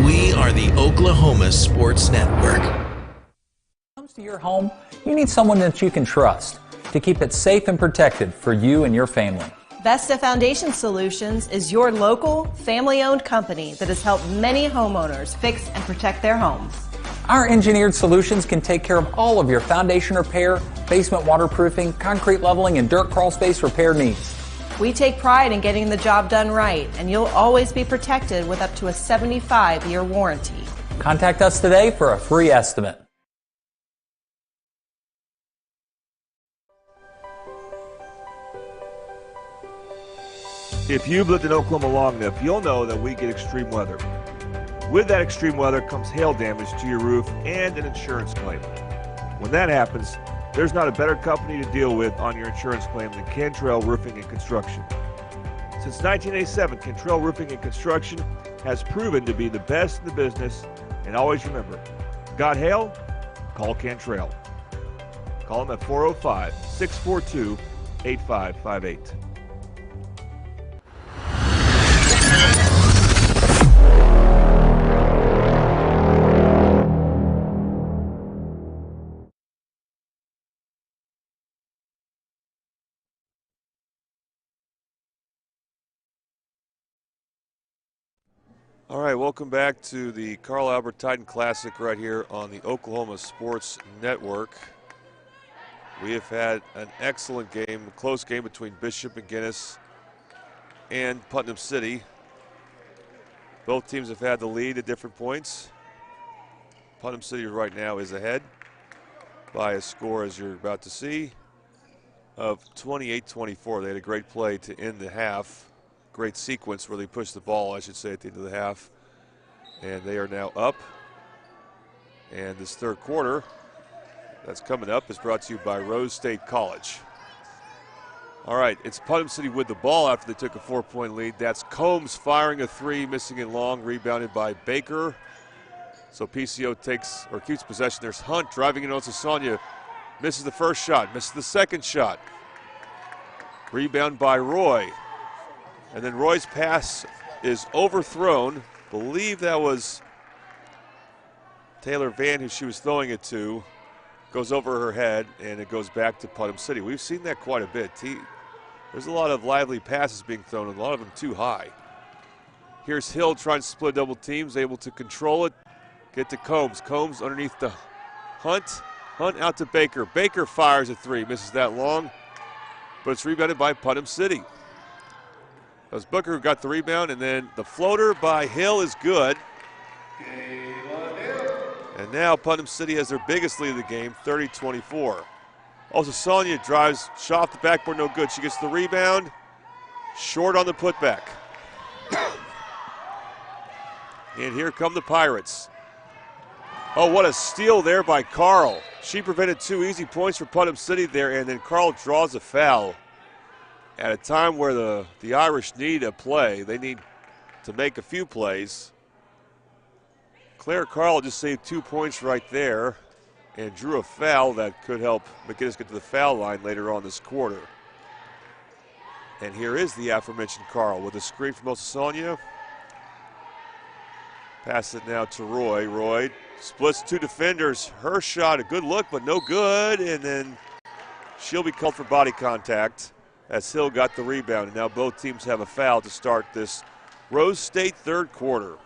We are the Oklahoma Sports Network. When it comes to your home, you need someone that you can trust to keep it safe and protected for you and your family. Vesta Foundation Solutions is your local, family-owned company that has helped many homeowners fix and protect their homes. Our engineered solutions can take care of all of your foundation repair, basement waterproofing, concrete leveling, and dirt crawl space repair needs. We take pride in getting the job done right, and you'll always be protected with up to a 75-year warranty. Contact us today for a free estimate. If you've lived in Oklahoma long enough, you'll know that we get extreme weather. With that extreme weather comes hail damage to your roof and an insurance claim. When that happens, there's not a better company to deal with on your insurance claim than Cantrell Roofing and Construction. Since 1987, Cantrell Roofing and Construction has proven to be the best in the business, and always remember, got hail? Call Cantrell. Call them at 405-642-8558. All right, welcome back to the Carl Albert Titan Classic right here on the Oklahoma Sports Network. We have had an excellent game, a close game between Bishop McGuinness and Putnam City. Both teams have had the lead at different points. Putnam City right now is ahead by a score, as you're about to see, of 28-24. They had a great play to end the half. Great sequence where they pushed the ball, I should say, at the end of the half. And they are now up. And this third quarter that's coming up is brought to you by Rose State College. All right, it's Putnam City with the ball after they took a 4-point lead. That's Combs firing a three, missing it long, rebounded by Baker. So PCO takes or keeps possession. There's Hunt driving in on Sasanya. Misses the first shot, misses the second shot. Rebound by Roy. And then Roy's pass is overthrown. Believe that was Taylor Van who she was throwing it to. Goes over her head, and it goes back to Putnam City. We've seen that quite a bit. There's a lot of lively passes being thrown, and a lot of them too high. Here's Hill trying to split double teams, able to control it. Get to Combs. Combs underneath the Hunt. Hunt out to Baker. Baker fires a three, misses that long, but it's rebounded by Putnam City. That was Booker who got the rebound, and then the floater by Hill is good. And now Putnam City has their biggest lead of the game, 30-24. Also, Sonia drives, shot off the backboard, no good. She gets the rebound, short on the putback. And here come the Pirates. Oh, what a steal there by Carl. She prevented two easy points for Putnam City there, and then Carl draws a foul. At a time where the Irish need a play, they need to make a few plays. Claire Carl just saved 2 points right there and drew a foul that could help McGuinness get to the foul line later on this quarter. And here is the aforementioned Carl with a screen from Osasonia. Pass it now to Roy. Roy splits two defenders. Her shot, a good look, but no good. And then she'll be called for body contact as Hill got the rebound. And now both teams have a foul to start this Rose State third quarter.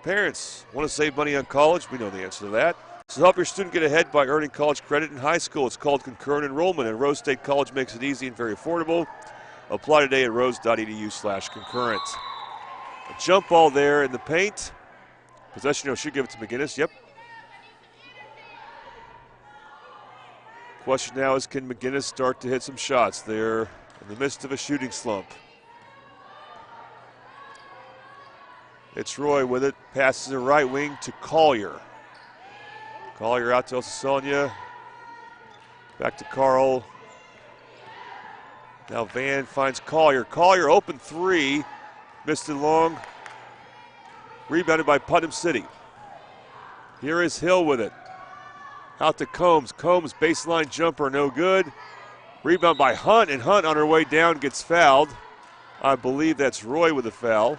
Parents want to save money on college? We know the answer to that. So help your student get ahead by earning college credit in high school. It's called concurrent enrollment, and Rose State College makes it easy and very affordable. Apply today at rose.edu/concurrent. A jump ball there in the paint. Possession should give it to McGuinness. Yep. Question now is, can McGuinness start to hit some shots there in the midst of a shooting slump? It's Roy with it. Passes the right wing to Collier. Collier out to Osasonia. Back to Carl. Now Van finds Collier. Collier open three. Missed it long. Rebounded by Putnam City. Here is Hill with it. Out to Combs. Combs baseline jumper, no good. Rebound by Hunt, and Hunt on her way down gets fouled. I believe that's Roy with a foul.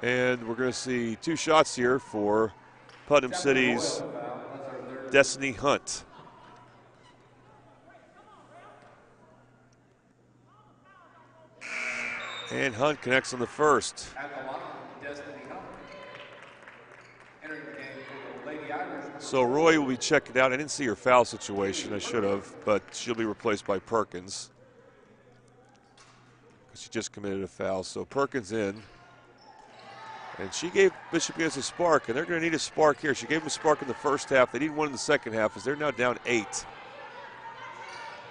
And we're going to see 2 shots here for Putnam City's Destiny Hunt. And Hunt connects on the first. So Roy will be checking out. I didn't see her foul situation. I should have, but she'll be replaced by Perkins. She just committed a foul. So Perkins in. And she gave Bishop McGuinness a spark, and they're going to need a spark here. She gave them a spark in the first half. They need one in the second half as they're now down 8.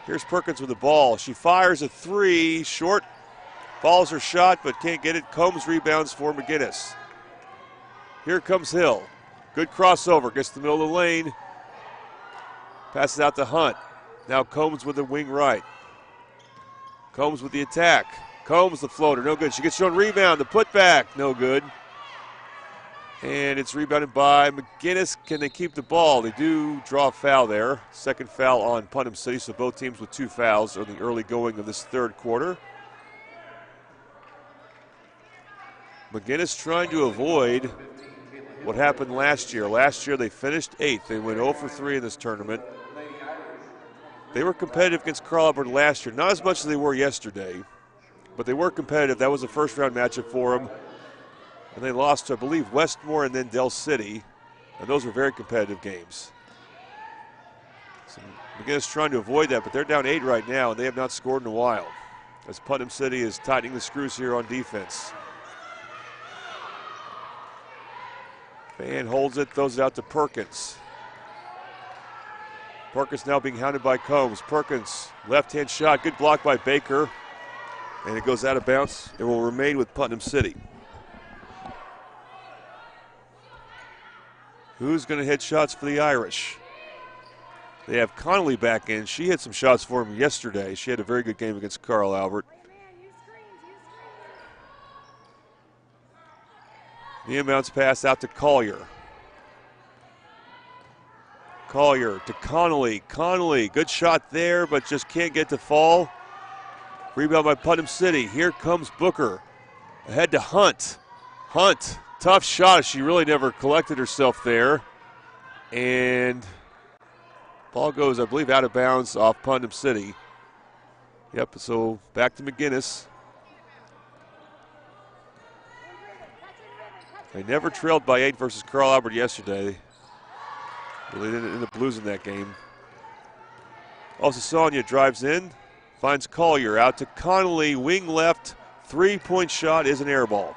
Here's Perkins with the ball. She fires a 3, short. Follows her shot, but can't get it. Combs rebounds for McGuinness. Here comes Hill. Good crossover. Gets to the middle of the lane. Passes out to Hunt. Now Combs with the wing right. Combs with the attack. Combs the floater. No good. She gets her own rebound. The putback. No good. And it's rebounded by McGuinness. Can they keep the ball? They do draw a foul there. Second foul on Putnam City, so both teams with 2 fouls are in the early going of this third quarter. McGuinness trying to avoid what happened last year. Last year they finished 8th. They went 0 for 3 in this tournament. They were competitive against Carl Albert last year. Not as much as they were yesterday, but they were competitive. That was a first-round matchup for them. And they lost to, I believe, Westmore and then Del City. And those were very competitive games. So McGuinness trying to avoid that, but they're down 8 right now, and they have not scored in a while, as Putnam City is tightening the screws here on defense. Fan holds it, throws it out to Perkins. Perkins now being hounded by Combs. Perkins, left-hand shot, good block by Baker. And it goes out of bounds. It will remain with Putnam City. Who's going to hit shots for the Irish? They have Connolly back in. She hit some shots for him yesterday. She had a very good game against Carl Albert. The inbounds pass out to Collier. Collier to Connolly. Connolly, good shot there, but just can't get to fall. Rebound by Putnam City. Here comes Booker. Ahead to Hunt. Hunt, tough shot. She really never collected herself there. And ball goes, I believe, out of bounds off Putnam City. Yep, so back to McGuinness. They never trailed by 8 versus Carl Albert yesterday. Really didn't in the Blues in that game. Also, Sonia drives in, finds Collier out to Connolly, wing left, 3-point shot is an air ball.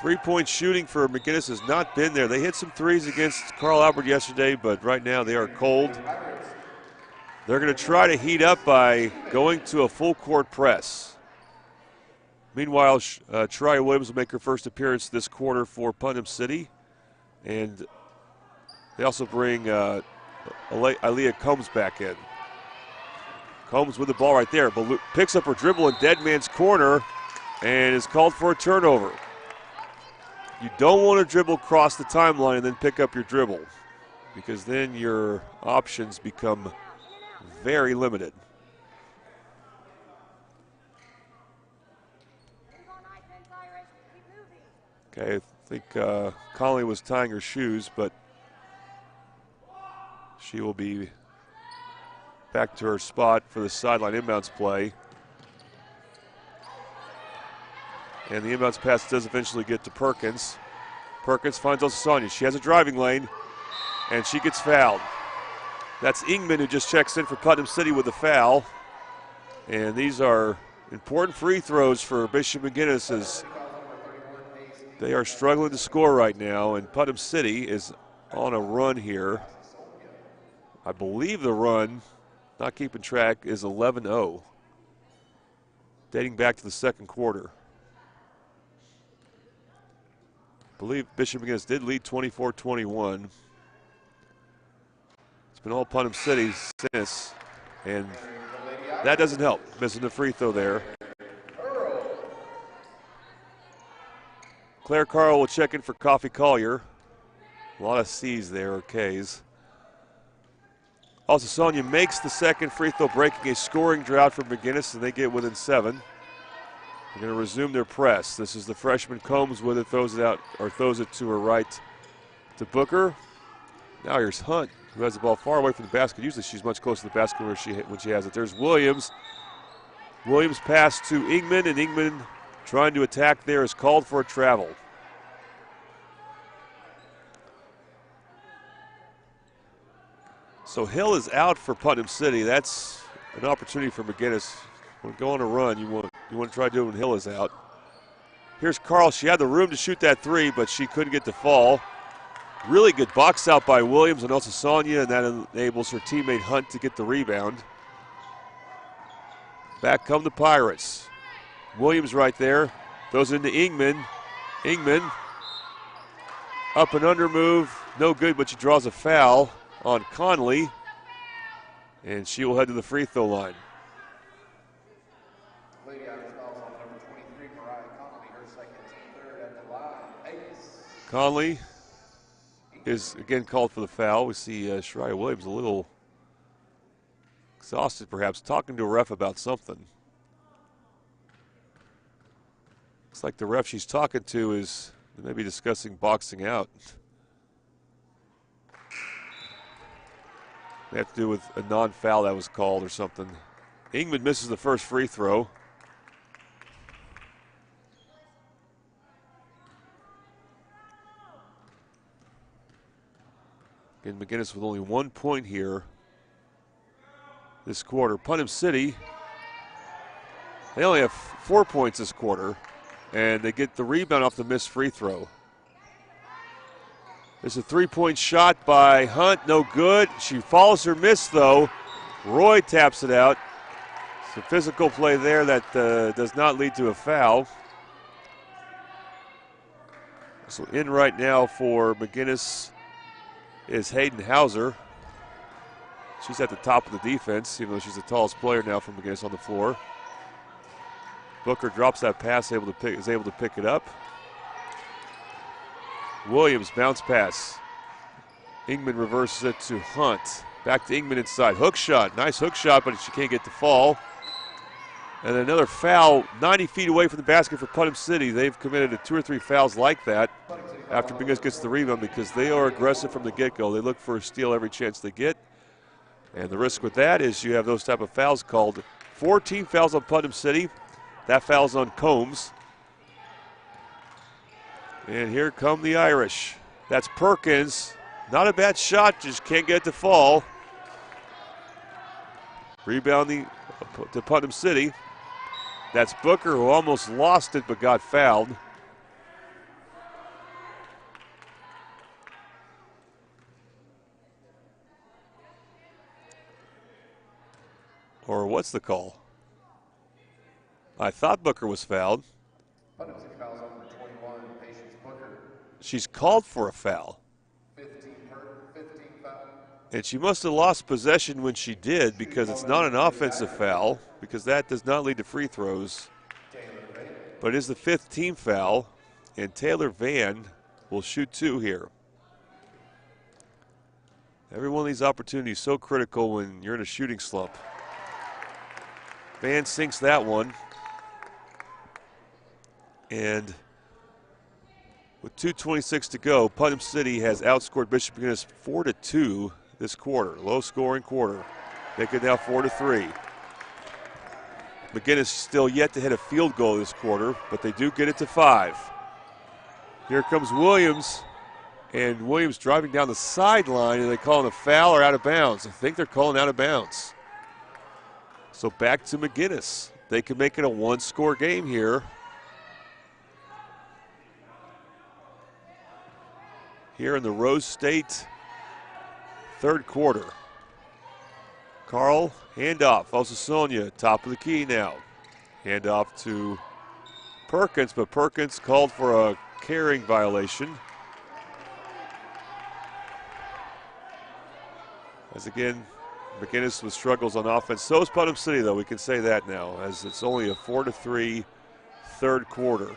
Three-point shooting for McGuinness has not been there. They hit some threes against Carl Albert yesterday, but right now they are cold. They're going to try to heat up by going to a full-court press. Meanwhile, Shariah Williams will make her first appearance this quarter for Putnam City. And they also bring Aaliyah Combs back in. Combs with the ball right there. Picks up her dribble in dead man's corner and is called for a turnover. You don't want to dribble across the timeline and then pick up your dribble, because then your options become very limited. Okay, I think Conley was tying her shoes, but she will be back to her spot for the sideline inbounds play. And the inbounds pass does eventually get to Perkins. Perkins finds Osasanya. She has a driving lane, and she gets fouled. That's Ingman, who just checks in for Putnam City with a foul. And these are important free throws for Bishop McGuinness, as they are struggling to score right now, and Putnam City is on a run here. I believe the run, not keeping track, is 11-0, dating back to the second quarter. I believe Bishop McGuinness did lead 24-21. It's been all Putnam City since, and that doesn't help, missing the free throw there. Claire Carl will check in for Coffee Collier. A lot of C's there, or K's. Also, Sonia makes the second free throw, breaking a scoring drought for McGuinness, and they get within 7. They're going to resume their press. This is the freshman Combs with it, throws it out, or throws it to her right to Booker. Now here's Hunt, who has the ball far away from the basket. Usually she's much closer to the basket when she has it. There's Williams. Williams pass to Ingman, and Ingman trying to attack there is called for a travel. So Hill is out for Putnam City. That's an opportunity for McGuinness. When go on a run, you want to try to do it when Hill is out. Here's Carl. She had the room to shoot that 3, but she couldn't get the fall. Really good box out by Williams and also Sonia, and that enables her teammate Hunt to get the rebound. Back come the Pirates. Williams right there. Throws into Ingman. Ingman. Up and under move. No good, but she draws a foul on Conley. And she will head to the free throw line. Lady Irish fouls on number 23, Mariah Conley, her second, third at the line. Conley is again called for the foul. We see Shariah Williams a little exhausted, perhaps, talking to a ref about something. Looks like the ref she's talking to is maybe discussing boxing out. May have to do with a non-foul that was called or something. Ingman misses the first free throw. Again, McGuinness with only 1 point here this quarter. Putnam City, they only have 4 points this quarter, and they get the rebound off the missed free throw. There's a 3-point shot by Hunt, no good. She follows her miss, though. Roy taps it out. It's a physical play there that does not lead to a foul. So in right now for McGuinness is Hayden Hauser. She's at the top of the defense, even though she's the tallest player now for McGuinness on the floor. Booker drops that pass, is able to pick it up. Williams, bounce pass. Ingman reverses it to Hunt. Back to Ingman inside. Hook shot, nice hook shot, but she can't get the fall. And another foul 90 feet away from the basket for Putnam City. They've committed 2 or 3 fouls like that after McGuinness gets the rebound because they are aggressive from the get-go. They look for a steal every chance they get. And the risk with that is you have those type of fouls called. 14 fouls on Putnam City. That foul's on Combs. And here come the Irish. That's Perkins. Not a bad shot, just can't get it to fall. Rebounding to Putnam City. That's Booker, who almost lost it but got fouled. Or what's the call? I thought Booker was fouled. Putnam City fouls on number 21, Patience Booker. She's called for a foul. 15 foul. And she must have lost possession when she did because it's not an offensive foul because that does not lead to free throws. But it is the 5th team foul, and Taylor Van will shoot 2 here. Every one of these opportunities so critical when you're in a shooting slump. Van sinks that one. And with 2:26 to go, Putnam City has outscored Bishop McGuinness 4-2 this quarter. Low scoring quarter. Make it now 4-3. McGuinness still yet to hit a field goal this quarter, but they do get it to 5. Here comes Williams, and Williams driving down the sideline, and they call it a foul or out of bounds. I think they're calling out of bounds. So back to McGuinness. They can make it a 1-score game here. Here in the Rose State third quarter. Carl, handoff. Also Sonia, top of the key now. Handoff to Perkins, but Perkins called for a carrying violation. As again, McGuinness with struggles on offense. So is Putnam City, though. We can say that now, as it's only a 4-3 third quarter.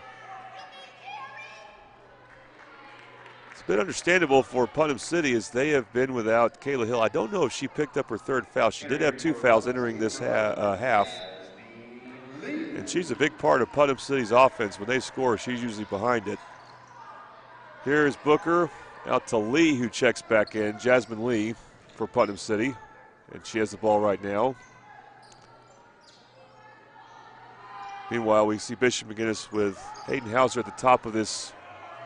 It's been understandable for Putnam City as they have been without Kayla Hill. I don't know if she picked up her third foul. She did have 2 fouls entering this half. And she's a big part of Putnam City's offense. When they score, she's usually behind it. Here's Booker out to Lee, who checks back in. Jasmine Lee for Putnam City. And she has the ball right now. Meanwhile, we see Bishop McGuinness with Hayden Hauser at the top of this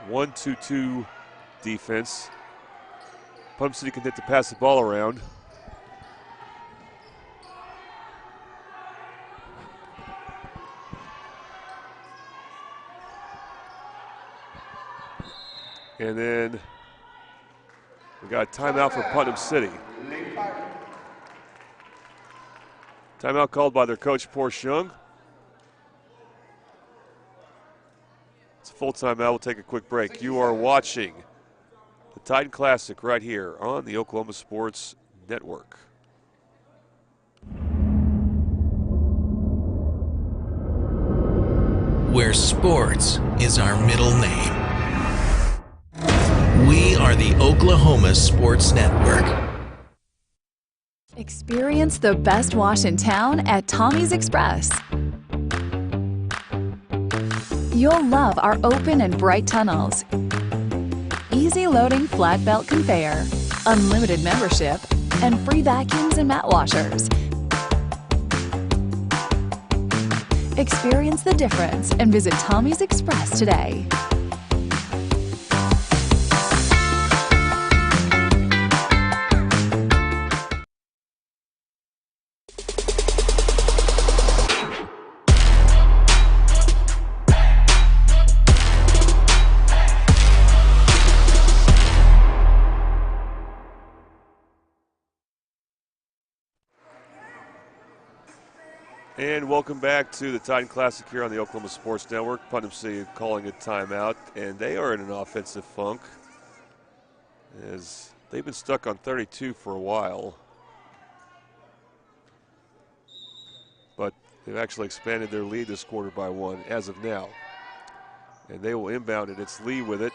1-2-2 defense. Putnam City can to pass the ball around. And then we got a timeout for Putnam City. Timeout called by their coach, Porsche Young. It's a full timeout. We'll take a quick break. You are watching the Titan Classic right here on the Oklahoma Sports Network. Where sports is our middle name. We are the Oklahoma Sports Network. Experience the best wash in town at Tommy's Express. You'll love our open and bright tunnels, easy loading flat belt conveyor, unlimited membership, and free vacuums and mat washers. Experience the difference and visit Tommy's Express today. And welcome back to the Titan Classic here on the Oklahoma Sports Network. Putnam City calling a timeout, and they are in an offensive funk as they've been stuck on 32 for a while. But they've actually expanded their lead this quarter by 1 as of now. And they will inbound it. It's Lee with it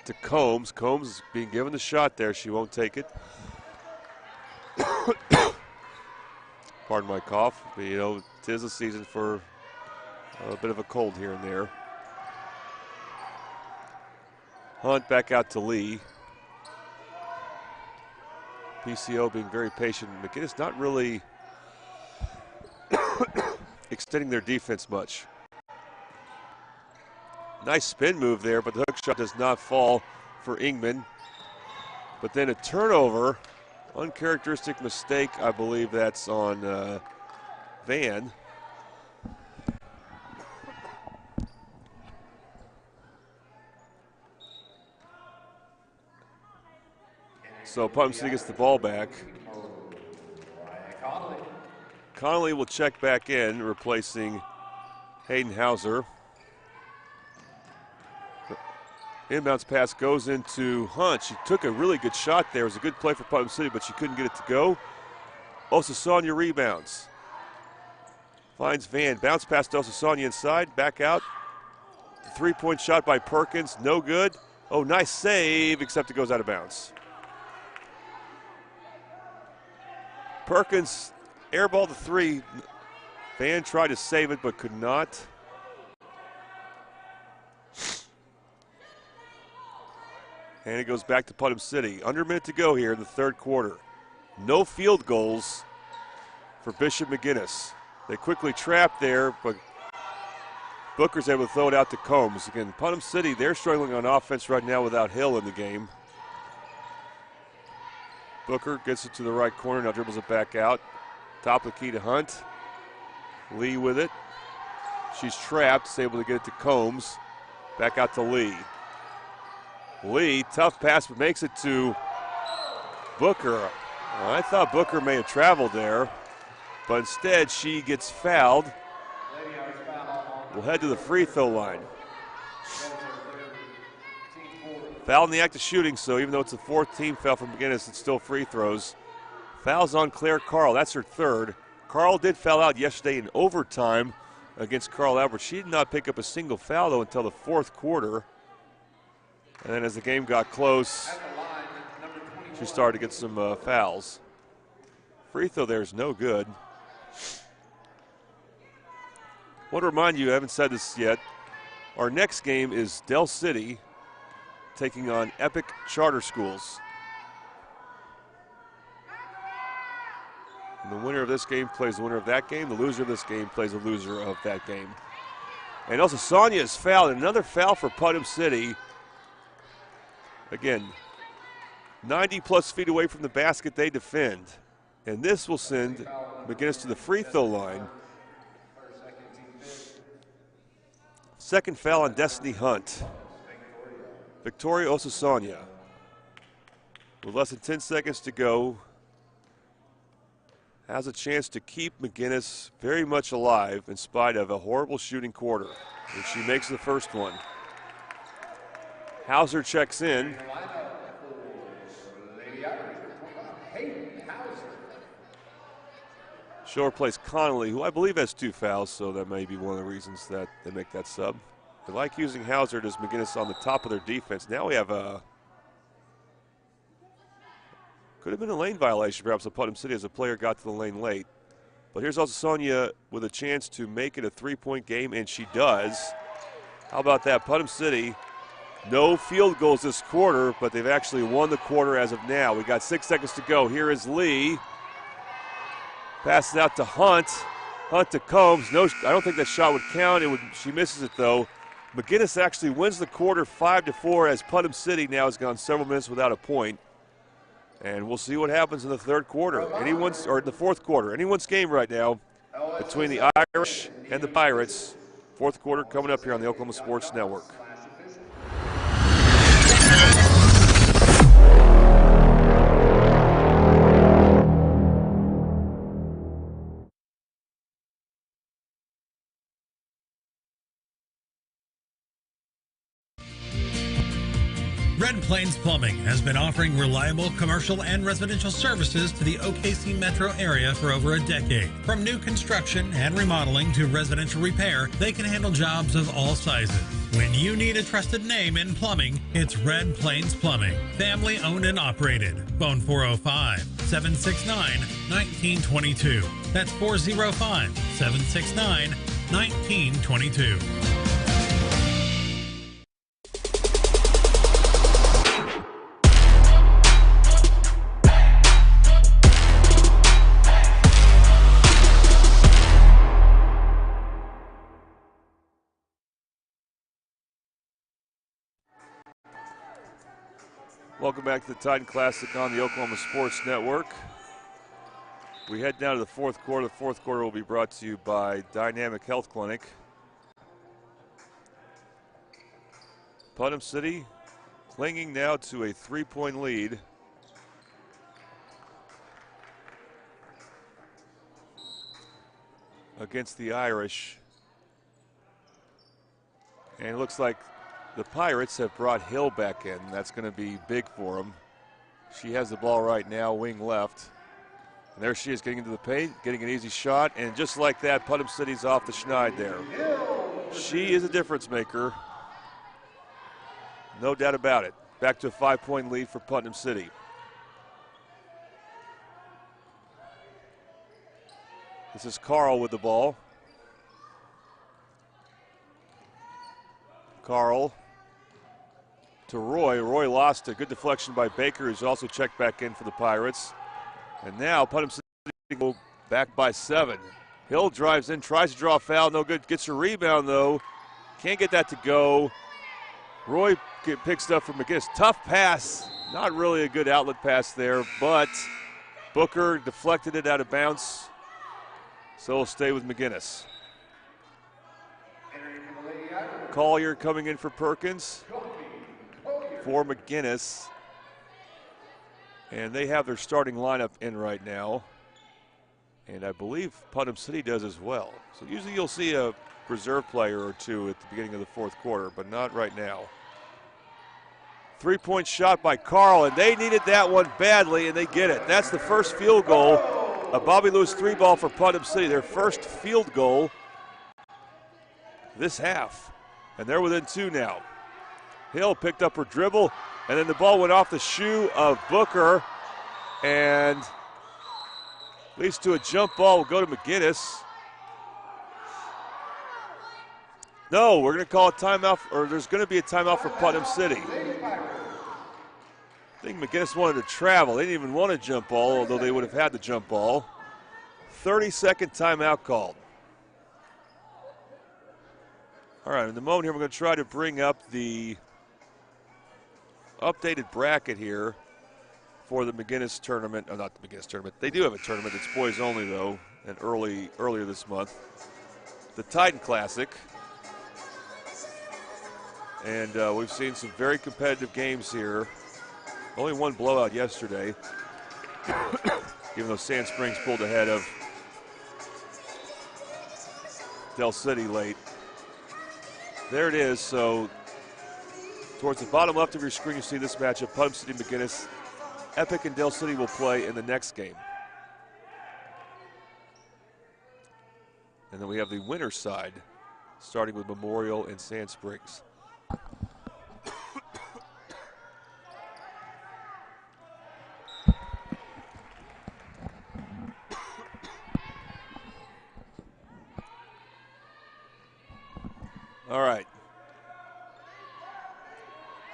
to Combs. Combs is being given the shot there. She won't take it. Pardon my cough, but you know, 'tis a season for a bit of a cold here and there. Hunt back out to Lee. PCO being very patient. McGuinness not really extending their defense much. Nice spin move there, but the hook shot does not fall for Ingman. But then a turnover. Uncharacteristic mistake, I believe that's on Van. So Putnam City gets the ball back. Connolly will check back in, replacing Hayden Hauser. Inbounds pass goes into Hunt. She took a really good shot there. It was a good play for Putnam City, but she couldn't get it to go. Osasanya rebounds. Finds Van. Bounce pass to Osasanya inside. Back out. The three-point shot by Perkins. No good. Oh, nice save, except it goes out of bounds. Perkins airballed the three. Van tried to save it, but could not. And it goes back to Putnam City. Under a minute to go here in the third quarter. No field goals for Bishop McGuinness. They quickly trap there, but Booker's able to throw it out to Combs. Again, Putnam City, they're struggling on offense right now without Hill in the game. Booker gets it to the right corner, now dribbles it back out. Top of the key to Hunt. Lee with it. She's trapped, is able to get it to Combs. Back out to Lee. Lee, tough pass, but makes it to Booker. Well, I thought Booker may have traveled there, but instead she gets fouled. We'll head to the free throw line. Foul in the act of shooting, so even though it's the fourth team foul from McGuinness, it's still free throws. Fouls on Claire Carl, that's her third. Carl did foul out yesterday in overtime against Carl Albert. She did not pick up a single foul, though, until the fourth quarter. And then as the game got close, she started to get some fouls. Free throw there is no good. I want to remind you, I haven't said this yet, our next game is Del City taking on Epic Charter Schools. And the winner of this game plays the winner of that game. The loser of this game plays the loser of that game. And also Sonia is fouled. Another foul for Putnam City. Again, 90-plus feet away from the basket they defend. And this will send McGuinness to the free throw line. Second foul on Destiny Hunt. Victoria Osasanya. With less than 10 seconds to go, has a chance to keep McGuinness very much alive in spite of a horrible shooting quarter. And she makes the first one. Hauser checks in. Shore plays Connolly, who I believe has 2 fouls, so that may be one of the reasons that they make that sub. They like using Hauser as McGuinness on the top of their defense. Now we have a could have been a lane violation, perhaps, of Putnam City as a player got to the lane late. But here's also Sonia with a chance to make it a 3-point game, and she does. How about that? Putnam City, no field goals this quarter, but they've actually won the quarter as of now. We got 6 seconds to go. Here is Lee. Passes out to Hunt. Hunt to Combs. No, I don't think that shot would count. She misses it, though. McGuinness actually wins the quarter 5-4 as Putnam City now has gone several minutes without a point. And we'll see what happens in the third quarter. Or in the fourth quarter. Anyone's game right now between the Irish and the Pirates. Fourth quarter coming up here on the Oklahoma Sports Network. Red Plains Plumbing has been offering reliable commercial and residential services to the OKC metro area for over a decade. From new construction and remodeling to residential repair, they can handle jobs of all sizes. When you need a trusted name in plumbing, it's Red Plains Plumbing. Family owned and operated. Phone 405-769-1922. That's 405-769-1922. Welcome back to the Titan Classic on the Oklahoma Sports Network. We head down to the fourth quarter. The fourth quarter will be brought to you by Dynamic Health Clinic. Putnam City clinging now to a 3-point lead. Against the Irish. And it looks like the Pirates have brought Hill back in. That's going to be big for them. She has the ball right now, wing left. And there she is getting into the paint, getting an easy shot. And just like that, Putnam City's off the schneid there. She is a difference maker. No doubt about it. Back to a 5-point lead for Putnam City. This is Carl with the ball. Carl to Roy. Roy lost a good deflection by Baker, who's also checked back in for the Pirates. And now Putnam City go back by 7. Hill drives in, tries to draw a foul, no good. Gets a rebound though. Can't get that to go. Roy picks it up from McGuinness. Tough pass. Not really a good outlet pass there, but Booker deflected it out of bounds. So it'll stay with McGuinness. Collier coming in for Perkins. For McGuinness. And they have their starting lineup in right now. And I believe Putnam City does as well. So usually you'll see a reserve player or two at the beginning of the fourth quarter, but not right now. 3-point shot by Carl, and they needed that one badly, and they get it. That's the first field goal. A Bobby Lewis 3-ball for Putnam City, their first field goal this half. And they're within 2 now. Hill picked up her dribble, and then the ball went off the shoe of Booker, and leads to a jump ball. Will go to McGuinness. No, we're going to call a timeout, or there's going to be a timeout for Putnam City. I think McGuinness wanted to travel. They didn't even want a jump ball, although they would have had the jump ball. 30-second timeout called. All right, in the moment here, we're going to try to bring up the updated bracket here for the McGuinness tournament. Oh, not the McGuinness tournament. They do have a tournament. It's boys only, though, and earlier this month. The Titan Classic. And we've seen some very competitive games here. Only one blowout yesterday, even though Sand Springs pulled ahead of Del City late. There it is. So towards the bottom left of your screen, you see this matchup. Putnam City McGuinness. Epic and Del City will play in the next game. And then we have the winner's side, starting with Memorial and Sand Springs. All right.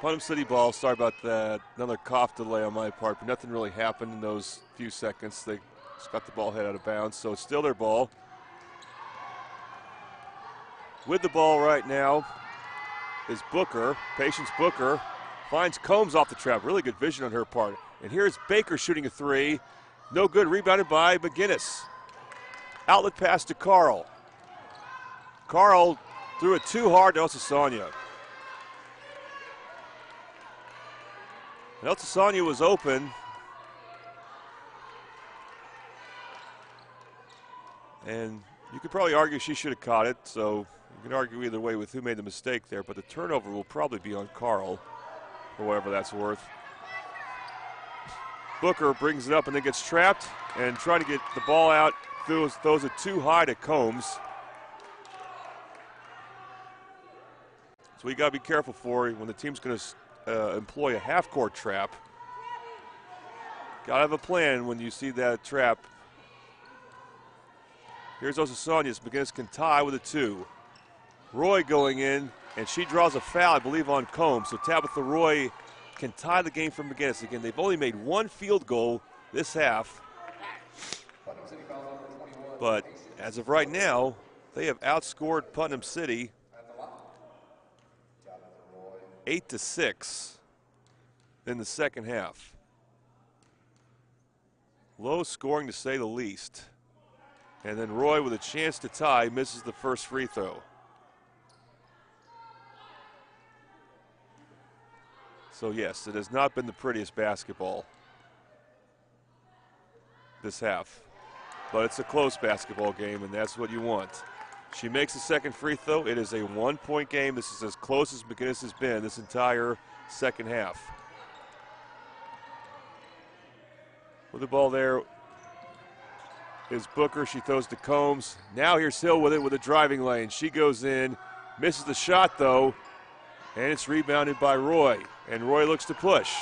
Putnam City ball. Sorry about that. Another cough delay on my part, but nothing really happened in those few seconds. They just got the ball head out of bounds, so it's still their ball. With the ball right now is Booker. Patience Booker finds Combs off the trap. Really good vision on her part. And here's Baker shooting a three. No good. Rebounded by McGuinness. Outlet pass to Carl. Carl threw it too hard to Elsasanya. Elsasanya was open. And you could probably argue she should have caught it, so you can argue either way with who made the mistake there, but the turnover will probably be on Carl, for whatever that's worth. Booker brings it up and then gets trapped and trying to get the ball out, throws it too high to Combs. So you got to be careful for when the team's going to employ a half-court trap. Got to have a plan when you see that trap. Here's Osasanias. McGuinness can tie with a two. Roy going in, and she draws a foul, I believe, on Combs. So Tabitha Roy can tie the game for McGuinness. Again, they've only made one field goal this half. But as of right now, they have outscored Putnam City 8-6 in the second half. Low scoring to say the least. And then Roy with a chance to tie misses the first free throw. So yes, it has not been the prettiest basketball this half. But it's a close basketball game, and that's what you want. She makes the second free throw. It is a one-point game. This is as close as McGuinness has been this entire second half. With the ball there is Booker. She throws to Combs. Now here's Hill with it with a driving lane. She goes in, misses the shot though, and it's rebounded by Roy. And Roy looks to push.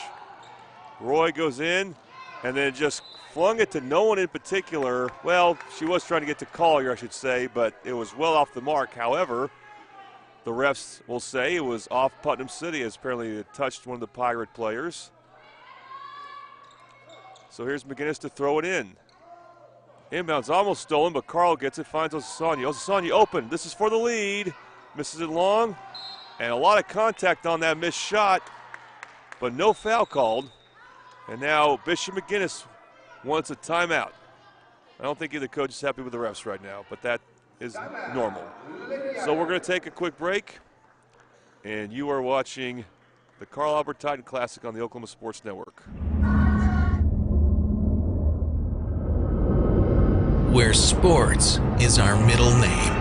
Roy goes in and then just flung it to no one in particular. Well, she was trying to get to Collier, I should say, but it was well off the mark. However, the refs will say it was off Putnam City, as apparently it touched one of the Pirate players. So here's McGuinness to throw it in. Inbound's almost stolen, but Carl gets it, finds Osasanya. Osasanya open. This is for the lead. Misses it long. And a lot of contact on that missed shot, but no foul called. And now Bishop McGuinness wants a timeout. I don't think either coach is happy with the refs right now, but that is normal. So we're going to take a quick break, and you are watching the Carl Albert Titan Classic on the Oklahoma Sports Network. Where sports is our middle name.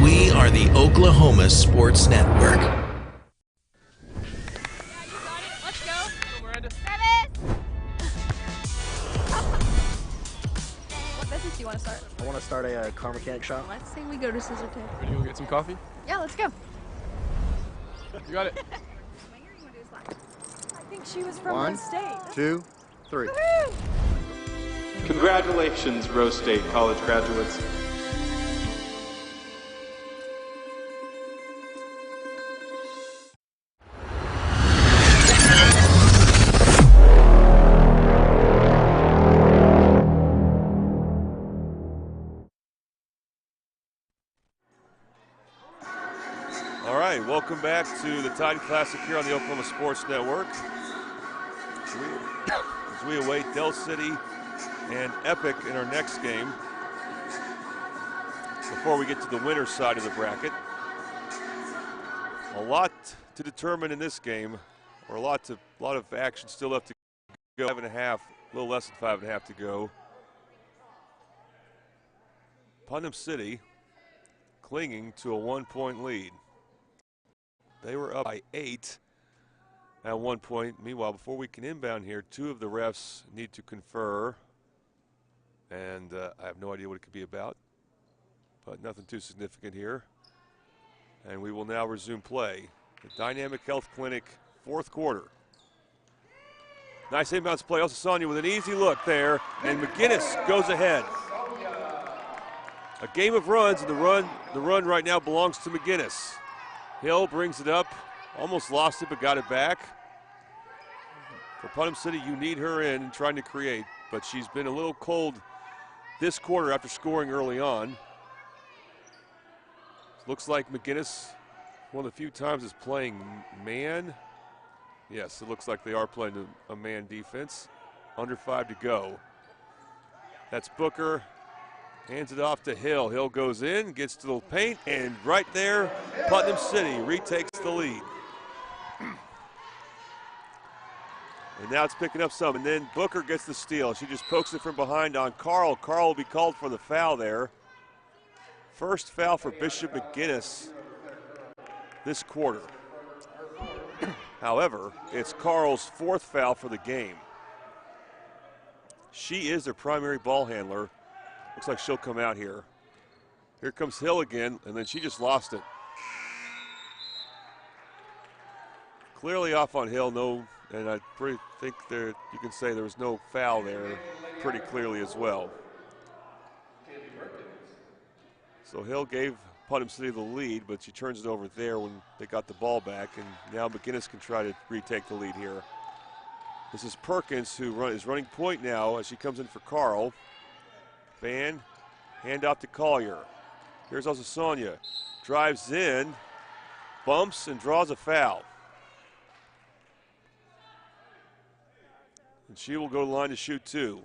We are the Oklahoma Sports Network. Let's go. What business do you want to start? I want to start a car mechanic shop. Let's say we go to Scissor Tape. Ready to go get some coffee? Yeah, let's go. You got it. I think she was from One, Rose State. 2, 3. Congratulations, Rose State college graduates. All right, welcome back to the Tide Classic here on the Oklahoma Sports Network. As we await Del City and Epic in our next game. Before we get to the winner's side of the bracket. A lot to determine in this game, or a lot of action still left to go. 5.5, a little less than 5.5 to go. Putnam City clinging to a 1-point lead. They were up by 8 at 1 point. Meanwhile, before we can inbound here, 2 of the refs need to confer. And I have no idea what it could be about, but nothing too significant here. And we will now resume play. The Dynamic Health Clinic, 4th quarter. Nice inbounds play. Also Sonia with an easy look there, and McGuinness goes ahead. A game of runs, and the run right now belongs to McGuinness. Hill brings it up, almost lost it, but got it back. For Putnam City, you need her in and trying to create, but she's been a little cold this quarter after scoring early on. Looks like McGuinness, one of the few times, is playing man. Yes, it looks like they are playing a man defense. Under 5 to go. That's Booker. Hands it off to Hill. Hill goes in, gets to the paint, and right there, Putnam City retakes the lead. And now it's picking up some, and then Booker gets the steal. She just pokes it from behind on Carl. Carl will be called for the foul there. First foul for Bishop McGuinness this quarter. However, it's Carl's 4th foul for the game. She is their primary ball handler. Looks like she'll come out here. Here comes Hill again, and then she just lost it. Clearly off on Hill, no, and I think you can say there was no foul there pretty clearly as well. So Hill gave Putnam City the lead, but she turns it over there when they got the ball back, and now McGuinness can try to retake the lead here. This is Perkins, who is running point now as she comes in for Carl. Van, hand off to Collier. Here's also Sonia. Drives in, bumps, and draws a foul. And she will go to the line to shoot 2.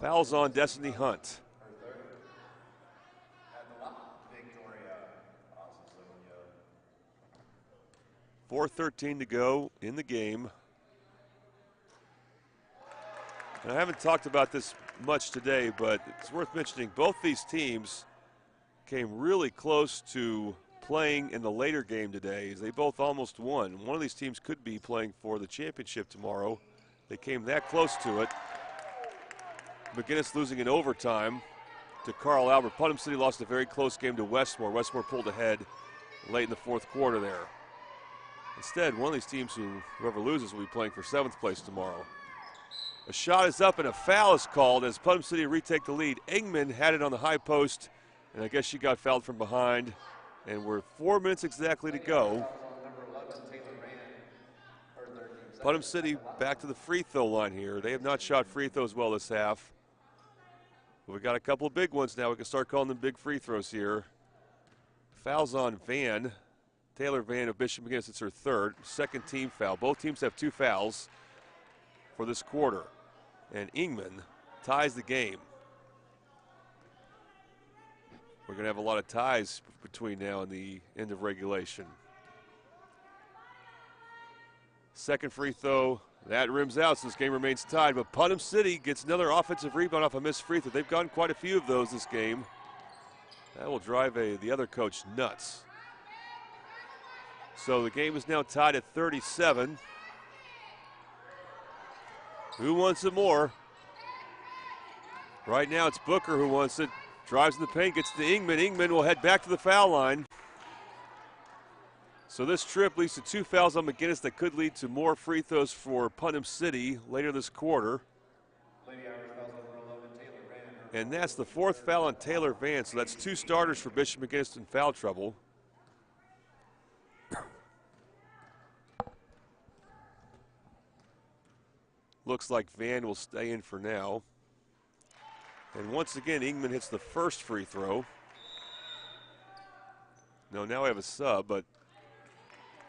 Fouls on Destiny Hunt. 4:13 to go in the game. And I haven't talked about this much today, but it's worth mentioning both these teams came really close to playing in the later game today. They both almost won. One of these teams could be playing for the championship tomorrow. They came that close to it. McGuinness losing in overtime to Carl Albert. Putnam City lost a very close game to Westmore. Westmore pulled ahead late in the 4th quarter there. Instead, one of these teams, whoever loses, will be playing for 7th place tomorrow. A shot is up and a foul is called as Putnam City retake the lead. Ingman had it on the high post, and I guess she got fouled from behind. And we're 4 minutes exactly to go. Putnam City back to the free throw line here. They have not shot free throws well this half. But we got a couple of big ones now. We can start calling them big free throws here. Fouls on Van. Taylor Van of Bishop McGuinness, it's her 3rd. 2nd team foul. Both teams have 2 fouls for this quarter. And Ingman ties the game. We're going to have a lot of ties between now and the end of regulation. 2nd free throw, that rims out, so this game remains tied. But Putnam City gets another offensive rebound off a missed free throw. They've gotten quite a few of those this game. That will drive the other coach nuts. So the game is now tied at 37. Who wants it more? Right now it's Booker who wants it. Drives in the paint, gets to Ingman. Ingman will head back to the foul line. So this trip leads to 2 fouls on McGuinness that could lead to more free throws for Putnam City later this quarter. And that's the 4th foul on Taylor Vance. So that's 2 starters for Bishop McGuinness in foul trouble. Looks like Van will stay in for now. And once again, Ingman hits the first free throw. No, now we have a sub, but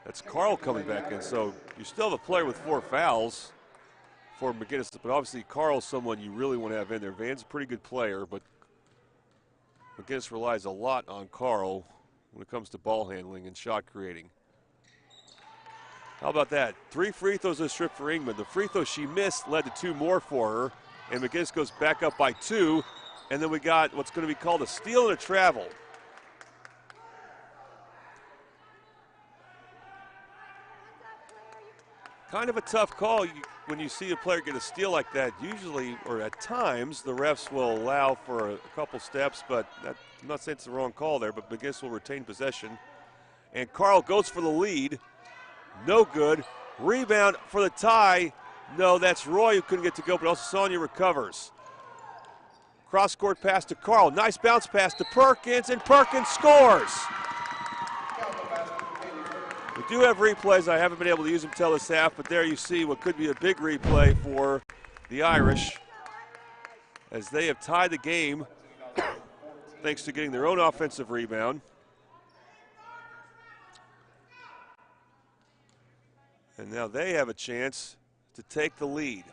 that's Carl coming back in. So you still have a player with 4 fouls for McGuinness, but obviously Carl's someone you really want to have in there. Van's a pretty good player, but McGuinness relies a lot on Carl when it comes to ball handling and shot creating. How about that? 3 free throws this trip for Ingman. The free throw she missed led to 2 more for her, and McGuinness goes back up by 2, and then we got what's going to be called a steal and a travel. Kind of a tough call when you see a player get a steal like that. Usually, or at times, the refs will allow for a couple steps, but I'm not saying it's the wrong call there, but McGuinness will retain possession. And Carl goes for the lead. No good. Rebound for the tie. No, that's Roy who couldn't get to go, but also Sonia recovers. Cross-court pass to Carl. Nice bounce pass to Perkins, and Perkins scores. We do have replays. I haven't been able to use them till this half, but there you see what could be a big replay for the Irish as they have tied the game thanks to getting their own offensive rebound. And now they have a chance to take the lead.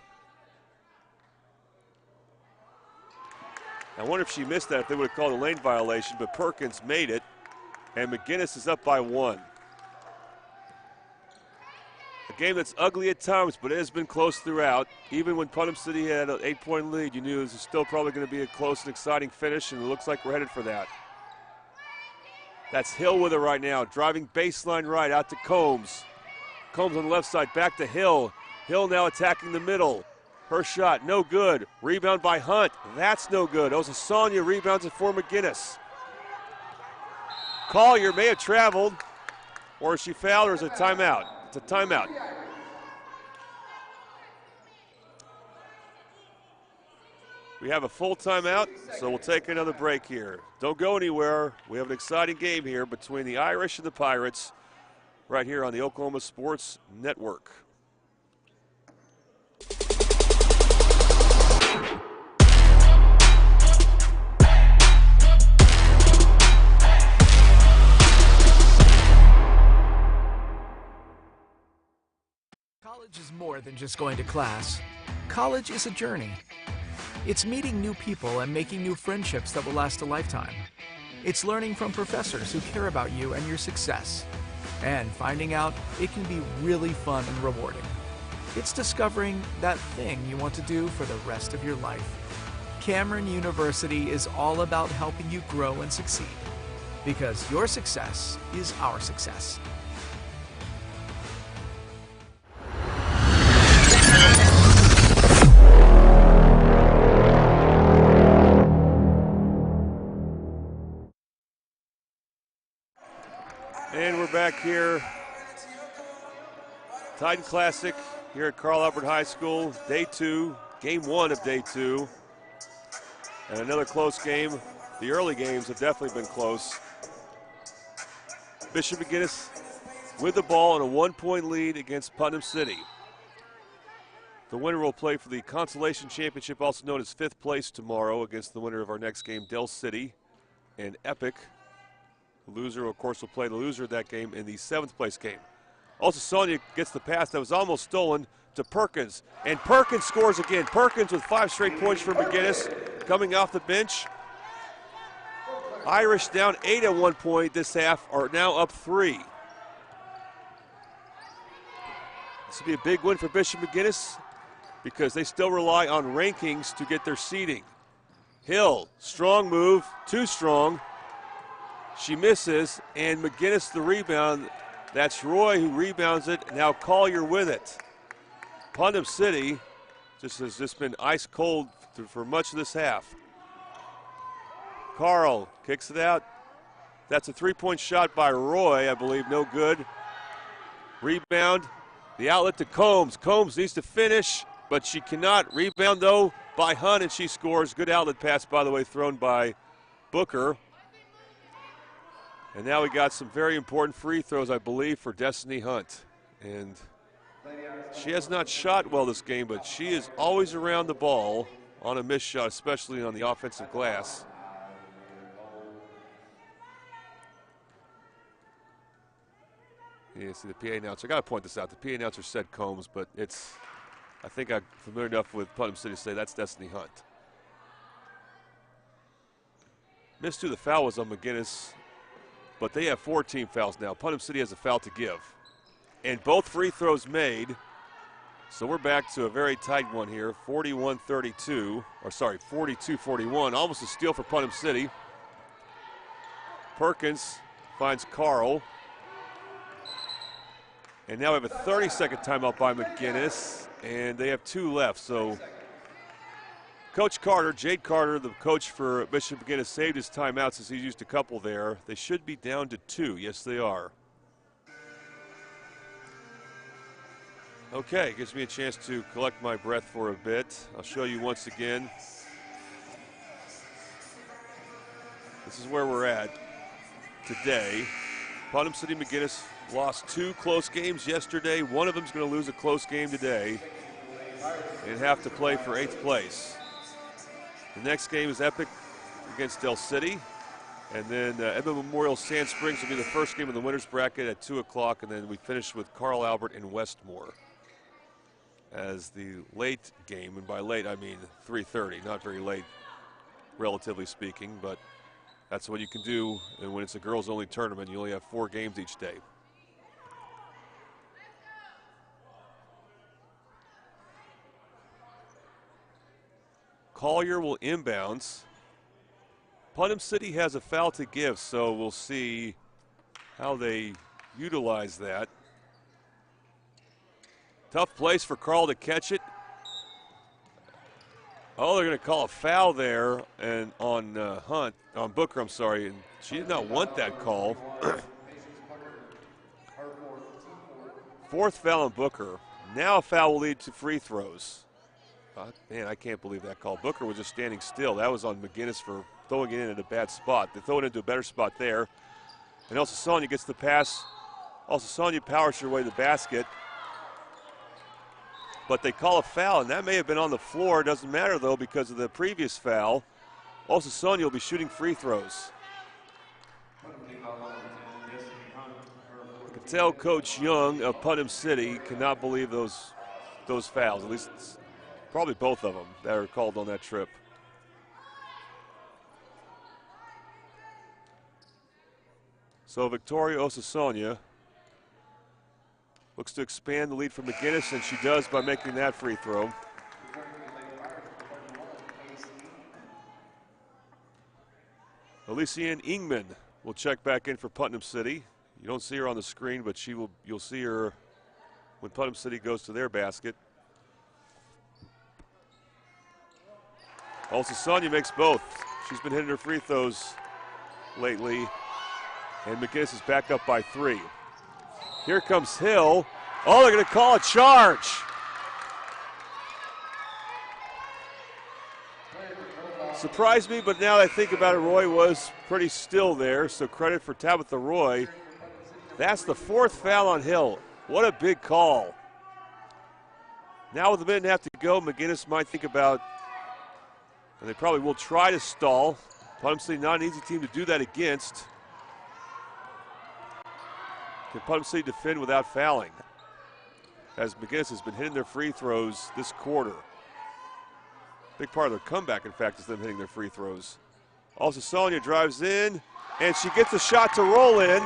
I wonder if she missed that, if they would have called a lane violation, but Perkins made it, and McGuinness is up by 1. A game that's ugly at times, but it has been close throughout. Even when Putnam City had an 8-point lead, you knew it was still probably going to be a close and exciting finish, and it looks like we're headed for that. That's Hill with it right now, driving baseline right out to Combs. Combs on the left side, back to Hill. Hill now attacking the middle. Her shot, no good. Rebound by Hunt, that's no good. Sonia rebounds it for McGuinness. Collier may have traveled, or is she fouled, or is it a timeout? It's a timeout. We have a full timeout, so we'll take another break here. Don't go anywhere. We have an exciting game here between the Irish and the Pirates right here on the Oklahoma Sports Network. College is more than just going to class. College is a journey. It's meeting new people and making new friendships that will last a lifetime. It's learning from professors who care about you and your success. And finding out it can be really fun and rewarding. It's discovering that thing you want to do for the rest of your life. Cameron University is all about helping you grow and succeed. Because your success is our success. And we're back here, Titan Classic here at Carl Albert High School, day 2, game 1 of day 2. And another close game. The early games have definitely been close. Bishop McGuinness with the ball and a 1-point lead against Putnam City. The winner will play for the Consolation Championship, also known as 5th place tomorrow, against the winner of our next game, Del City and Epic. The loser, of course, will play the loser of that game in the 7th place game. Also, Sonia gets the pass that was almost stolen to Perkins. And Perkins scores again. Perkins with 5 straight points for McGuinness coming off the bench. Irish down 8 at one point this half, are now up 3. This will be a big win for Bishop McGuinness because they still rely on rankings to get their seeding. Hill, strong move, too strong. She misses, and McGuinness the rebound. That's Roy who rebounds it. Now Collier with it. Putnam City has just been ice cold for much of this half. Carl kicks it out. That's a 3-point shot by Roy, I believe, no good. Rebound, the outlet to Combs. Combs needs to finish, but she cannot. Rebound, though, by Hunt, and she scores. Good outlet pass, by the way, thrown by Booker. And now we got some very important free throws, I believe, for Destiny Hunt. And she has not shot well this game, but she is always around the ball on a missed shot, especially on the offensive glass. Yeah, see the PA announcer. I got to point this out. The PA announcer said Combs, but I think I'm familiar enough with Putnam City to say that's Destiny Hunt. Missed two. The foul was on McGuinness, but they have 4 team fouls now. Putnam City has a foul to give. And both free throws made. So we're back to a very tight one here, 41-32, or sorry, 42-41. Almost a steal for Putnam City. Perkins finds Carl. And now we have a 30-second timeout by McGuinness, and they have 2 left. So Coach Carter, Jade Carter, the coach for Mission McGuinness, saved his timeout since he used a couple there. They should be down to 2. Yes, they are. Okay, gives me a chance to collect my breath for a bit. I'll show you once again. This is where we're at today. Putnam City McGuinness lost 2 close games yesterday. One of them is going to lose a close game today and have to play for 8th place. The next game is Epic against Del City. And then Edmond Memorial Sand Springs will be the first game of the winner's bracket at 2 o'clock. And then we finish with Carl Albert and Westmore as the late game. And by late, I mean 3:30. Not very late, relatively speaking, but that's what you can do. And when it's a girls-only tournament, you only have 4 games each day. Collier will inbounds. Putnam City has a foul to give, so we'll see how they utilize that. Tough place for Carl to catch it. Oh, they're going to call a foul there and on Booker, I'm sorry, and she did not want that call. 4th foul on Booker. Now a foul will lead to free throws. Man, I can't believe that call. Booker was just standing still. That was on McGuinness for throwing it in at a bad spot. They throw it into a better spot there. And Elsa Sonia gets the pass. Elsa Sonia powers her way to the basket. But they call a foul, and that may have been on the floor. It doesn't matter, though, because of the previous foul. Elsa Sonia will be shooting free throws. You can tell Coach Young of Putnam City cannot believe those fouls, at least probably both of them that are called on that trip. So Victoria Osasonia looks to expand the lead for McGuinness, and she does by making that free throw. Elysian Ingman will check back in for Putnam City. You don't see her on the screen, but you'll see her when Putnam City goes to their basket. Also, Sonia makes both. She's been hitting her free throws lately, and McGuinness is back up by 3. Here comes Hill. Oh, they're going to call a charge. Surprised me, but now that I think about it, Roy was pretty still there, so credit for Tabitha Roy. That's the 4th foul on Hill. What a big call. Now with a minute and a half to go, McGuinness might think about, and they probably will try to stall. Putnam City not an easy team to do that against. Can Putnam City defend without fouling? As McGuinness has been hitting their free throws this quarter. Big part of their comeback, in fact, is them hitting their free throws. Also, Sonia drives in, and she gets a shot to roll in.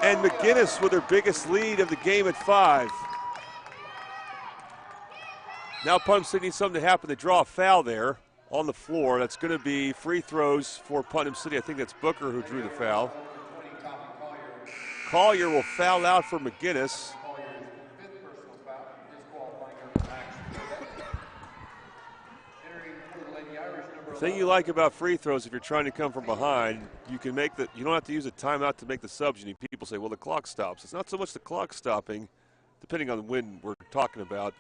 And McGuinness with her biggest lead of the game at 5. Now Putnam City needs something to happen. They draw a foul there on the floor. That's going to be free throws for Putnam City. I think that's Booker who drew the foul. Collier will foul out for McGuinness. thing you like about free throws, if you're trying to come from behind, you can make you don't have to use a timeout to make the subs. People say, well, the clock stops. It's not so much the clock stopping, depending on when we're talking about.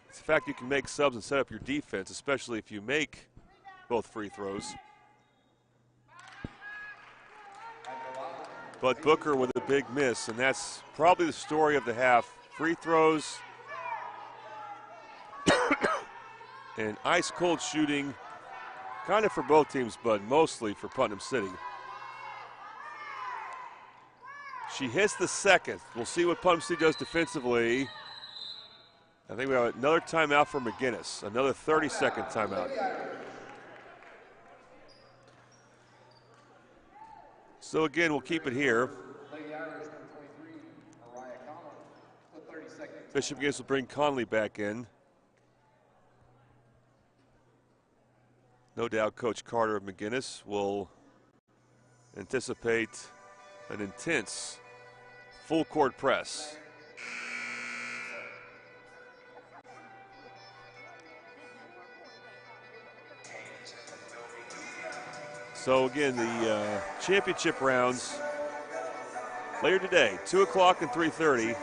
It's the fact you can make subs and set up your defense, especially if you make both free throws. But Booker with a big miss, and that's probably the story of the half. Free throws and ice-cold shooting, kind of for both teams, but mostly for Putnam City. She hits the second. We'll see what Putnam City does defensively. I think we have another timeout for McGuinness, another 30-second timeout. So again, we'll keep it here. Bishop McGuinness will bring Conley back in. No doubt Coach Carter of McGuinness will anticipate an intense full court press. So again, the championship rounds later today, 2 o'clock and 3:30.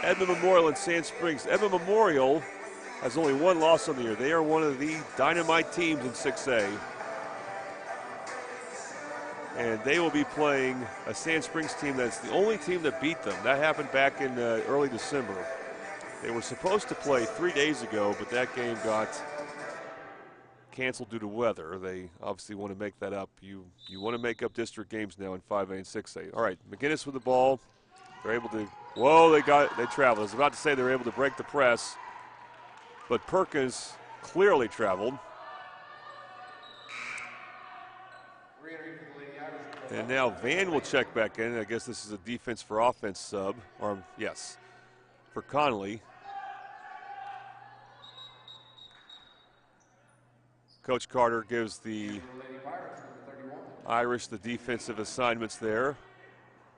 Edmond Memorial in Sand Springs. Edmond Memorial has only one loss on the year. They are one of the dynamite teams in 6A. And they will be playing a Sand Springs team that's the only team that beat them. That happened back in early December. They were supposed to play 3 days ago, but that game got canceled due to weather. They obviously want to make that up. You want to make up district games now in 5A and 6A. All right, McGuinness with the ball. They're able to, whoa, they traveled. I was about to say they were able to break the press, but Perkins clearly traveled. And now Van will check back in. I guess this is a defense for offense sub, or yes, for Conley. Coach Carter gives the Irish the defensive assignments there.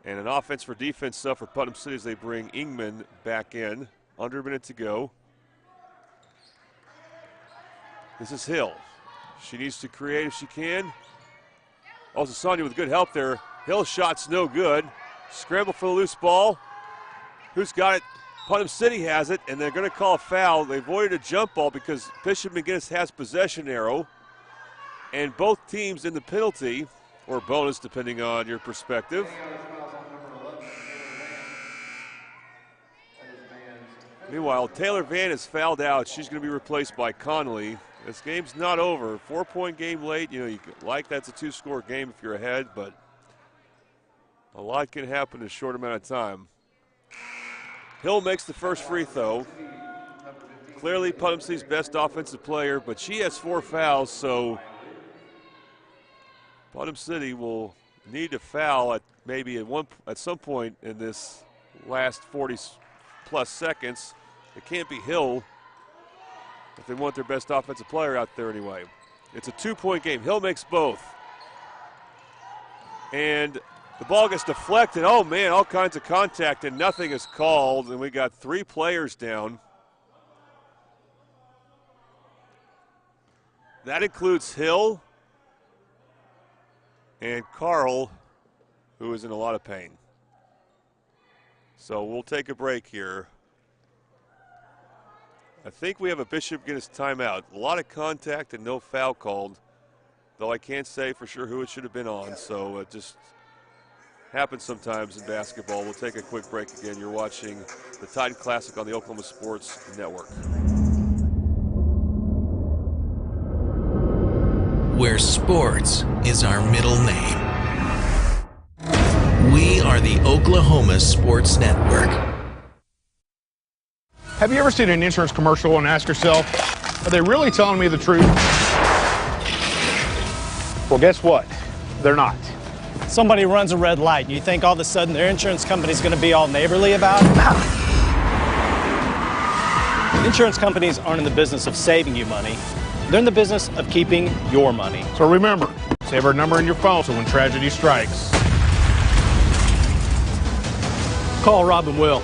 And an offense for defense stuff for Putnam City as they bring Ingman back in. Under a minute to go. This is Hill. She needs to create if she can. Also, Sonia with good help there. Hill's shot's no good. Scramble for the loose ball. Who's got it? Putnam City has it, and they're going to call a foul. They avoided a jump ball because Bishop McGuinness has possession arrow. And both teams in the penalty, or bonus depending on your perspective. Meanwhile, Taylor Van is fouled out. She's going to be replaced by Conley. This game's not over. 4-point game late. You know, you like that's a 2-score game if you're ahead, but a lot can happen in a short amount of time. Hill makes the first free throw. Clearly Putnam City's best offensive player, but she has 4 fouls, so Putnam City will need to foul at maybe at some point in this last 40-plus seconds. It can't be Hill if they want their best offensive player out there anyway. It's a 2-point game. Hill makes both. And the ball gets deflected. Oh, man, all kinds of contact, and nothing is called. And we got 3 players down. That includes Hill and Carl, who is in a lot of pain. So we'll take a break here. I think we have a Bishop McGuinness timeout. A lot of contact and no foul called, though I can't say for sure who it should have been on. So it just happens sometimes in basketball. We'll take a quick break again. You're watching the Titan Classic on the Oklahoma Sports Network. Where sports is our middle name. We are the Oklahoma Sports Network. Have you ever seen an insurance commercial and asked yourself, are they really telling me the truth? Well, guess what? They're not. Somebody runs a red light, and you think all of a sudden their insurance company's going to be all neighborly about it? Insurance companies aren't in the business of saving you money. They're in the business of keeping your money. So remember, save our number in your phone so when tragedy strikes, call Rob and Will.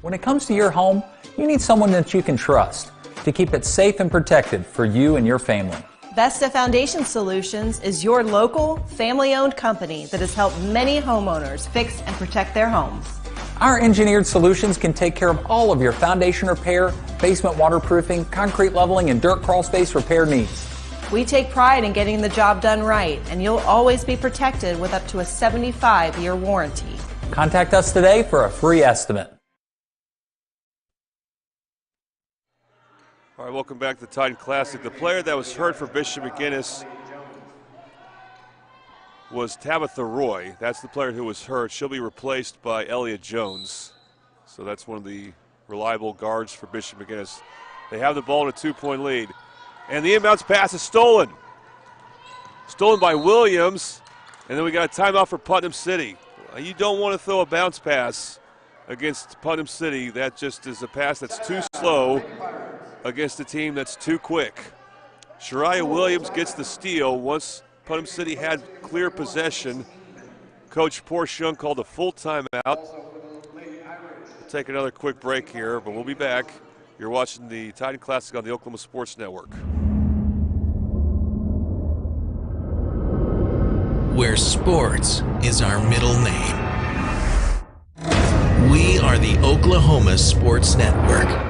When it comes to your home, you need someone that you can trust. to keep it safe and protected for you and your family. Vesta Foundation Solutions is your local, family-owned company that has helped many homeowners fix and protect their homes. Our engineered solutions can take care of all of your foundation repair, basement waterproofing, concrete leveling, and dirt crawl space repair needs. We take pride in getting the job done right, and you'll always be protected with up to a 75-year warranty. Contact us today for a free estimate. All right, welcome back to the Titan Classic. The player that was hurt for Bishop McGuinness was Tabitha Roy. That's the player who was hurt. She'll be replaced by Elliott Jones. So that's one of the reliable guards for Bishop McGuinness. They have the ball in a 2-point lead. And the inbounds pass is stolen. Stolen by Williams. And then we got a timeout for Putnam City. You don't want to throw a bounce pass against Putnam City. That just is a pass that's too slow against a team that's too quick. Shariah Williams gets the steal. Once Putnam City had clear possession, Coach Porchung called a full timeout. We'll take another quick break here, but we'll be back. You're watching the Titan Classic on the Oklahoma Sports Network. Where sports is our middle name. We are the Oklahoma Sports Network.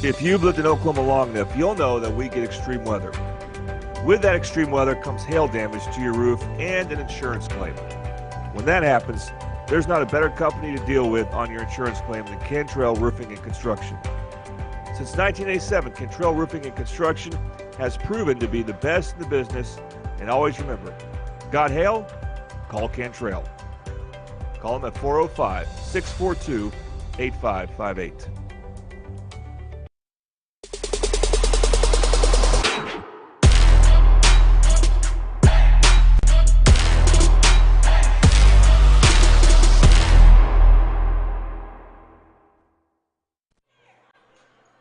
If you've lived in Oklahoma long enough, you'll know that we get extreme weather. With that extreme weather comes hail damage to your roof and an insurance claim. When that happens, there's not a better company to deal with on your insurance claim than Cantrell Roofing and Construction. Since 1987, Cantrell Roofing and Construction has proven to be the best in the business, and always remember, got hail? Call Cantrell. Call them at 405-642-8558.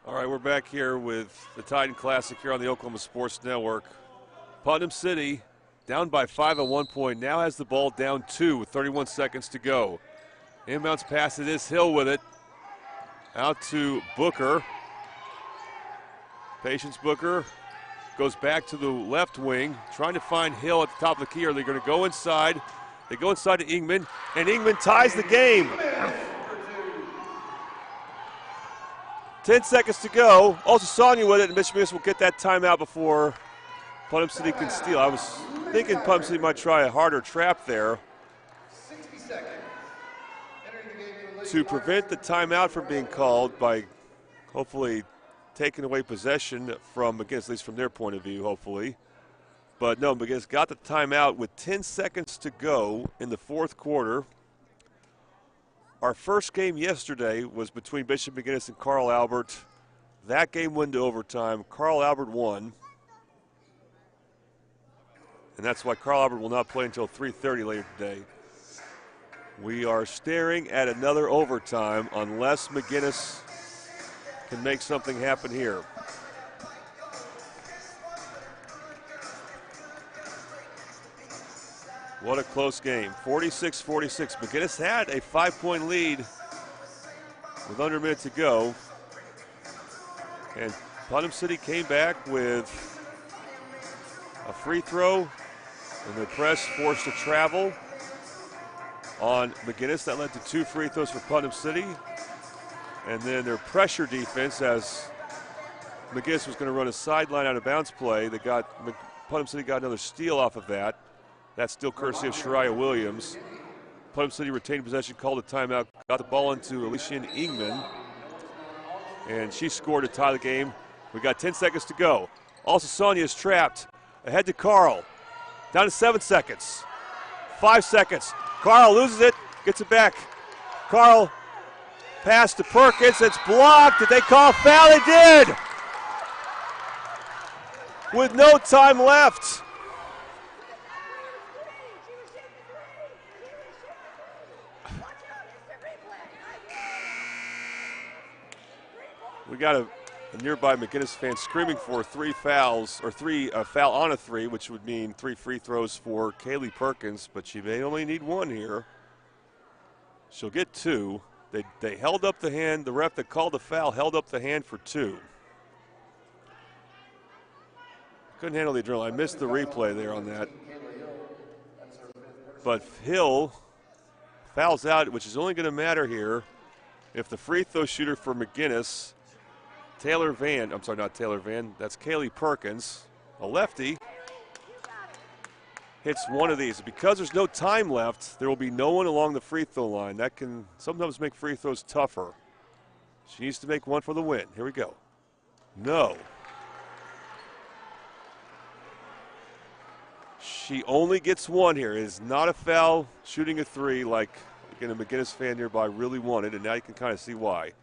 All right, we're back here with the Titan Classic here on the Oklahoma Sports Network. Putnam City down by 5 at one point, now has the ball down 2 with 31 seconds to go. Inbounds pass, it is Hill with it. Out to Booker. Patience Booker goes back to the left wing, trying to find Hill at the top of the key. Are they going to go inside? They go inside to Ingman, and Ingman ties the game. 10 seconds to go. Also Sonia with it, and McGuinness will get that timeout before Putnam City can steal. I was thinking Putnam City might try a harder trap there to prevent the timeout from being called by hopefully taking away possession from McGuinness, at least from their point of view, hopefully. But no, McGuinness got the timeout with 10 seconds to go in the fourth quarter. Our first game yesterday was between Bishop McGuinness and Carl Albert. That game went to overtime. Carl Albert won. And that's why Carl Albert will not play until 3:30 later today. We are staring at another overtime unless McGuinness can make something happen here. What a close game, 46-46. McGuinness had a 5-point lead with under a minute to go. And Putnam City came back with a free throw, and the press forced to travel on McGuinness. That led to 2 free throws for Putnam City. And then their pressure defense, as McGuinness was going to run a sideline out of bounds play, Putnam City got another steal off of that. That's still courtesy of Shariah Williams. Putnam City retained possession, called a timeout, got the ball into Alicia Ingman, and she scored to tie the game. We got 10 seconds to go. Also, Sonia is trapped. Ahead to Carl. Down to 7 seconds. 5 seconds. Carl loses it, gets it back. Carl, pass to Perkins. It's blocked. Did they call a foul? They did! With no time left. We got a nearby McGuinness fan screaming for 3 fouls, or a foul on a 3, which would mean 3 free throws for Kaylee Perkins, but she may only need 1 here. She'll get 2. They held up the hand. The ref that called the foul held up the hand for 2. Couldn't handle the adrenaline. I missed the replay there on that. But Hill fouls out, which is only going to matter here if the free throw shooter for McGuinness, that's Kaylee Perkins, a lefty, hits one of these. Because there's no time left, there will be no one along the free throw line. That can sometimes make free throws tougher. She needs to make one for the win. Here we go. No. She only gets 1 here. It is not a foul shooting a 3 like, again, a McGuinness fan nearby really wanted, and now you can kind of see why.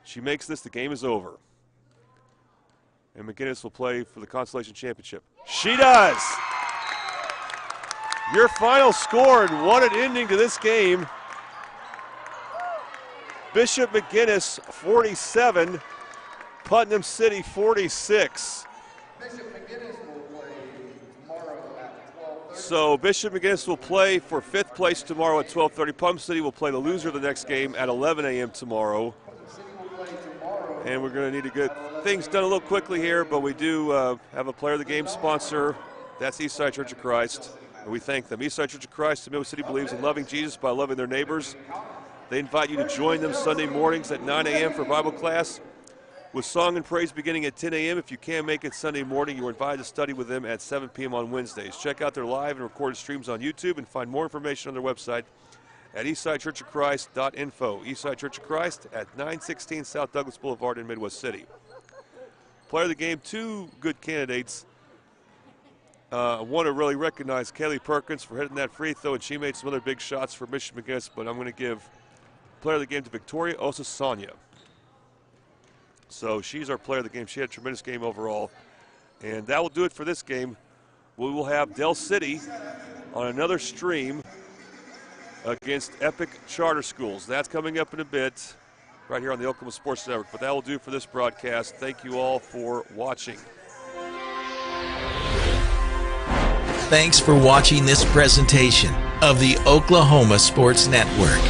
She makes this, the game is over. And McGuinness will play for the Consolation Championship. She does! Your final score and what an ending to this game. Bishop McGuinness 47, Putnam City 46. So Bishop McGuinness will play for 5th place tomorrow at 12:30. Putnam City will play the loser of the next game at 11 a.m. tomorrow. And we're going to need to get things done a little quickly here, but we do have a player of the game sponsor. That's Eastside Church of Christ, and we thank them. Eastside Church of Christ, Midwest City believes in loving Jesus by loving their neighbors. They invite you to join them Sunday mornings at 9 a.m. for Bible class, with song and praise beginning at 10 a.m. If you can't make it Sunday morning, you're invited to study with them at 7 p.m. on Wednesdays. Check out their live and recorded streams on YouTube and find more information on their website at eastsidechurchofchrist.info. Eastside Church of Christ at 916 South Douglas Boulevard in Midwest City. Player of the game, 2 good candidates. I want to really recognize Kaylee Perkins for hitting that free throw, and she made some other big shots for Bishop McGuinness, but I'm going to give player of the game to Victoria Osasanya. So she's our player of the game. She had a tremendous game overall. And that will do it for this game. We will have Del City on another stream against Epic Charter Schools. That's coming up in a bit right here on the Oklahoma Sports Network. But that will do for this broadcast. Thank you all for watching. Thanks for watching this presentation of the Oklahoma Sports Network.